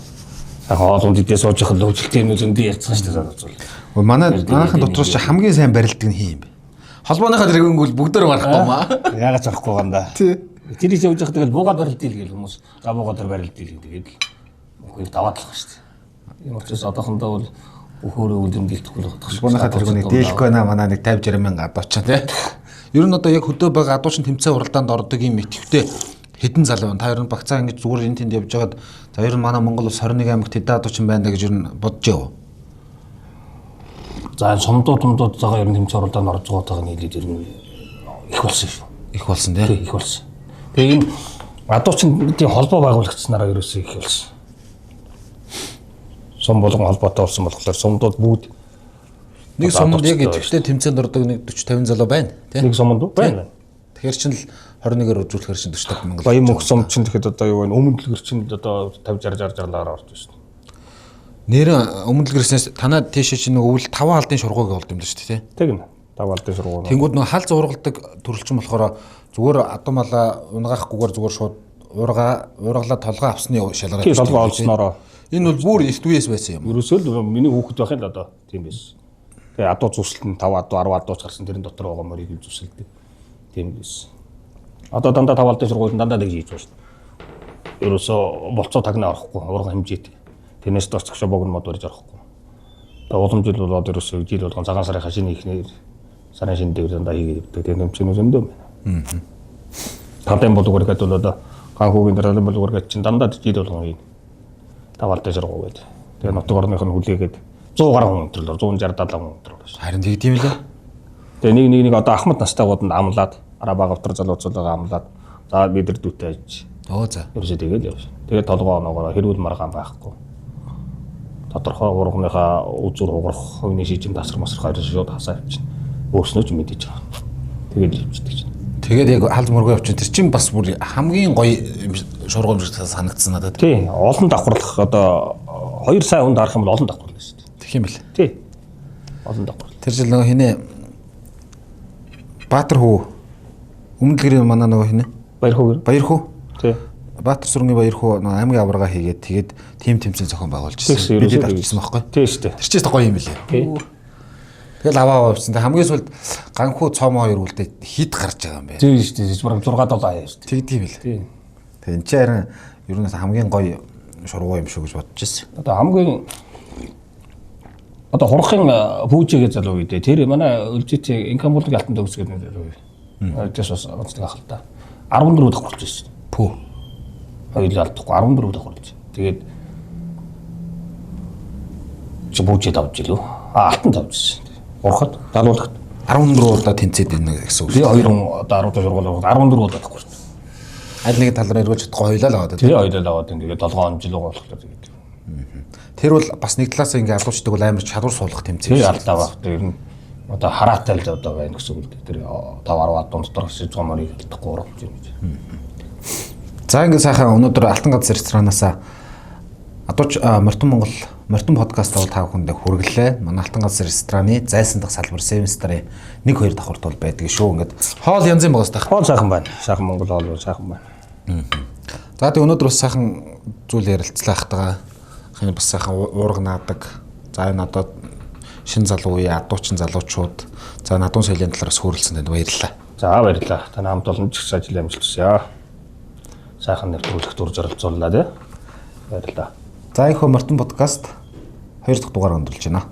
Хоолунд идээ сууж явах л хөгжилтэй юм зөндөө ярьцсан шүү дээ санаацуул. Манайхан дотроос чи хамгийн сайн барилдаг нь хин юм бэ? Холбооныхаа тэргэнгүүл бүгдээр барахгүй маа. Яагаад зарахгүй гандаа. Тий. Тэр их явж байхад тэгэл буугаад барилдээ л гэл хүмүүс. За буугаад барилдээ л тэгээд л үгүй даваад л байгаа шүү дээ. Юм учраас одоохондоо бол бүхөөрөө үлдэм дэлдэхгүй л байгаа. Холбооныхаа тэргүүнийг дээлэхгүй наа манай нэг 50-60 мянга адуучаа тий. Ер нь одоо яг хөдөө байгаа адуучин тэмцээн уралдаанд ордог юм итгэвтэй хэдэн залуу байна. Та ер нь багцаа ингэж зүгээр энэ тэнд явж байгаад за ер нь манай Монгол улс 21 аймагт хэдэн адуучин байна гэж ер нь бодож яв. За сумдууд заагаа ер нь тэмцээн оролдоод орж байгаа нь хэлээд ер нь их болсон шүү. Их болсон тий. Их болсон. Тэгээ энэ адуучны холбоо байгуулагдсанараа ерөөсөө их болсон. Сум болгон холбоотой болсон болохоор сумдууд бүгд нэг сумд яг идэвхтэй тэмцээнд ордог нэг 40 50 залуу байна тий. нэг сумд байна. Тэгэхээр чинь л 21-ээр үзүүлэхээр чинь 40 мянган. Баян мөх сум чинь тэгэхэд одоо юу вэ? Өмнө дэлгэр чинь одоо 50 60 орж байна. Нэр өмнө дэлгэрээс танаа тийшээ чинь нэг өвөл 5 алдын шургууг болд юм л шүү дээ тий. Тэг нэ. 5 алдын шургуу. Тэнгүүд нэг хал зургалдаг төрөлчин болохоор зүгээр адамала унгаахгүйгээр зүгээр шууд уургалаа толгой авсны шалгараад. Тийм толгой олснороо. Энэ бол бүр эрт үеэс байсан юм. Ерөөсөө л миний хүүхэд байхын л одоо тийм байсан. Тэгээ адуу зүсэлт нь 5 адуу 10 адууч гарсан тэрэн дотор байгаа мөрийг зүсэлдэг. Тийм байсан. Одоо дандаа 5 алдын шургууль дандаа нэг хийж байна шүү дээ. Ерөөсөө болцоо тагнаа орохгүй уран хэмжээтэй. Тэрнээс доцох шобог нь мод барьж орохгүй. Тэгээ улам жил болоод ерөөсөө жил болгон цагаан сарын хашийн ихнэр сарын шинэ дээр дандаа хийгээд өгдөг. Тэгээ нэмчнүү зөндөө байна. Тавтан болгоор гэдэг бол одоо хан хүүгийн дараалал болгоор гэдэг чинь дандаа жил болгон хийнэ. 5 алдын шургуу гэдэг. Тэгээ нутаг орных нь хүлээгээд 100 гаруй хүн өдрөл 160 70 хүн өдрөл. Харин тийм лээ. Тэгээ нэг одоо Ахмад настайгууд амлаад арабаа гавтар залууцуулгаа амлаад за бид нар дүүтэй ажиж. Оо за. Ерөөсөө тэгээд явж. Тэгээд толгоо оноогоо хэрүүл маргаан байхгүй. Тодорхой ургамынхаа үзүр уграх хувийн шийдвэр тасар масрах хоёроо шууд хасаа явчихна. Өөрснөө ч мэдээж байгаа. Тэгээд явчихдаг чинь. Тэгээд яг хал мөргөө явчихсан. Тэр чинь бас бүр хамгийн гоё шургуульж санагдсан надад. Тийм. Олон давхарлах одоо 2 сая хүнд харах юм бол олон давхарлаа шүү дээ. Тэгэх юм бэл. Тийм. Олон давхарлаа. Тэр жил нөгөө хинэ Баатар хүү өмнө дэлгэрийн манай нөгөө хинэ Баяр хүү. Тийм. Баатар сүргийн Баяр хүү нөгөө аймгийн аварга хийгээд тэгээд тим тэмцээн зохион байгуулж ирсэн. Бид авчихсан байхгүй. Тийм шүү дээ. Тэр чинь гоё юм билээ. Тийм. Тэгэл аваа авчихсан. Хамгийн сүүлд ганхүү цоомоо хоёр үлдээ хит гарч байгаа юм байна. Тийм шүү дээ. Бараг 6 7 аяа шүү дээ. Тэгдэм бил. Тийм. Тэгээ энэ чинь харин ер нь хамгийн гоё шургуу юм шүү гэж бодож ирсэн. Одоо хамгийн одоо хурхын пүүжигээ залуу үү дээ. Тэр манай өлжитэй инкам болдог алтан төгс гэдэг залуу үү. Тэс бас онцлог ахал та. 14 дахь хүрч ирсэн. Пүү. Хоёул алдахгүй 14 дахь хүрч. Тэгээд чи пүүжид авч ирв. Алтан тавж ирсэн. Урахад далуулагт 14 удаа тэнцээд байна гэсэн үг. Би 2 одоо 10 дахь шургуулаад 14 удаа тахгүй шүү. Аль нэг тал руу эргүүлж чадахгүй хоёлаа л аваад. Тэгээ хоёлаа л аваад тэгээд 7 жил болохоор тэгээд. Тэр бол бас нэг талаас ингээ алуучдаг бол амар чадвар суулгах тэмцээн. Тэгээ алдаа баг. Тэр нь одоо хараатай л одоо байна гэсэн үг. Тэр 5 10 адуун дотор хийж байгаа мөрийг алдахгүй урах юм гэж. За ингээ сайхан өнөөдөр Алтан газар ресторанаас адууч Мортон подкаст бол та бүхэндээ хүргэлээ. Манай Алтан газар рестораны зайсан дахь салбар 7 Star-ийн 1-2 давхарт бол байдаг шүү. Ингээд хоол янз юм байгаас тах. Хоол сайхан байна. Сайхан Монгол хоол сайхан байна. За тэгээ өнөөдөр бас сайхан зүйл ярилцлаа хтагаа. Энэ бас сайхан уурга наадаг. За энэ одоо шин залуу үе адуучин залуучууд. За надуун соёлын талаараас хөрөлцөнд баярлалаа. За баярлалаа. Та хамт олон ч их ажил амжилт хүсье. Сайхан нэвтрүүлэгт урьж оролцууллаа тий. Баярлалаа. За их Мортон подкаст 2 дахь дугаар өндөрлж байна.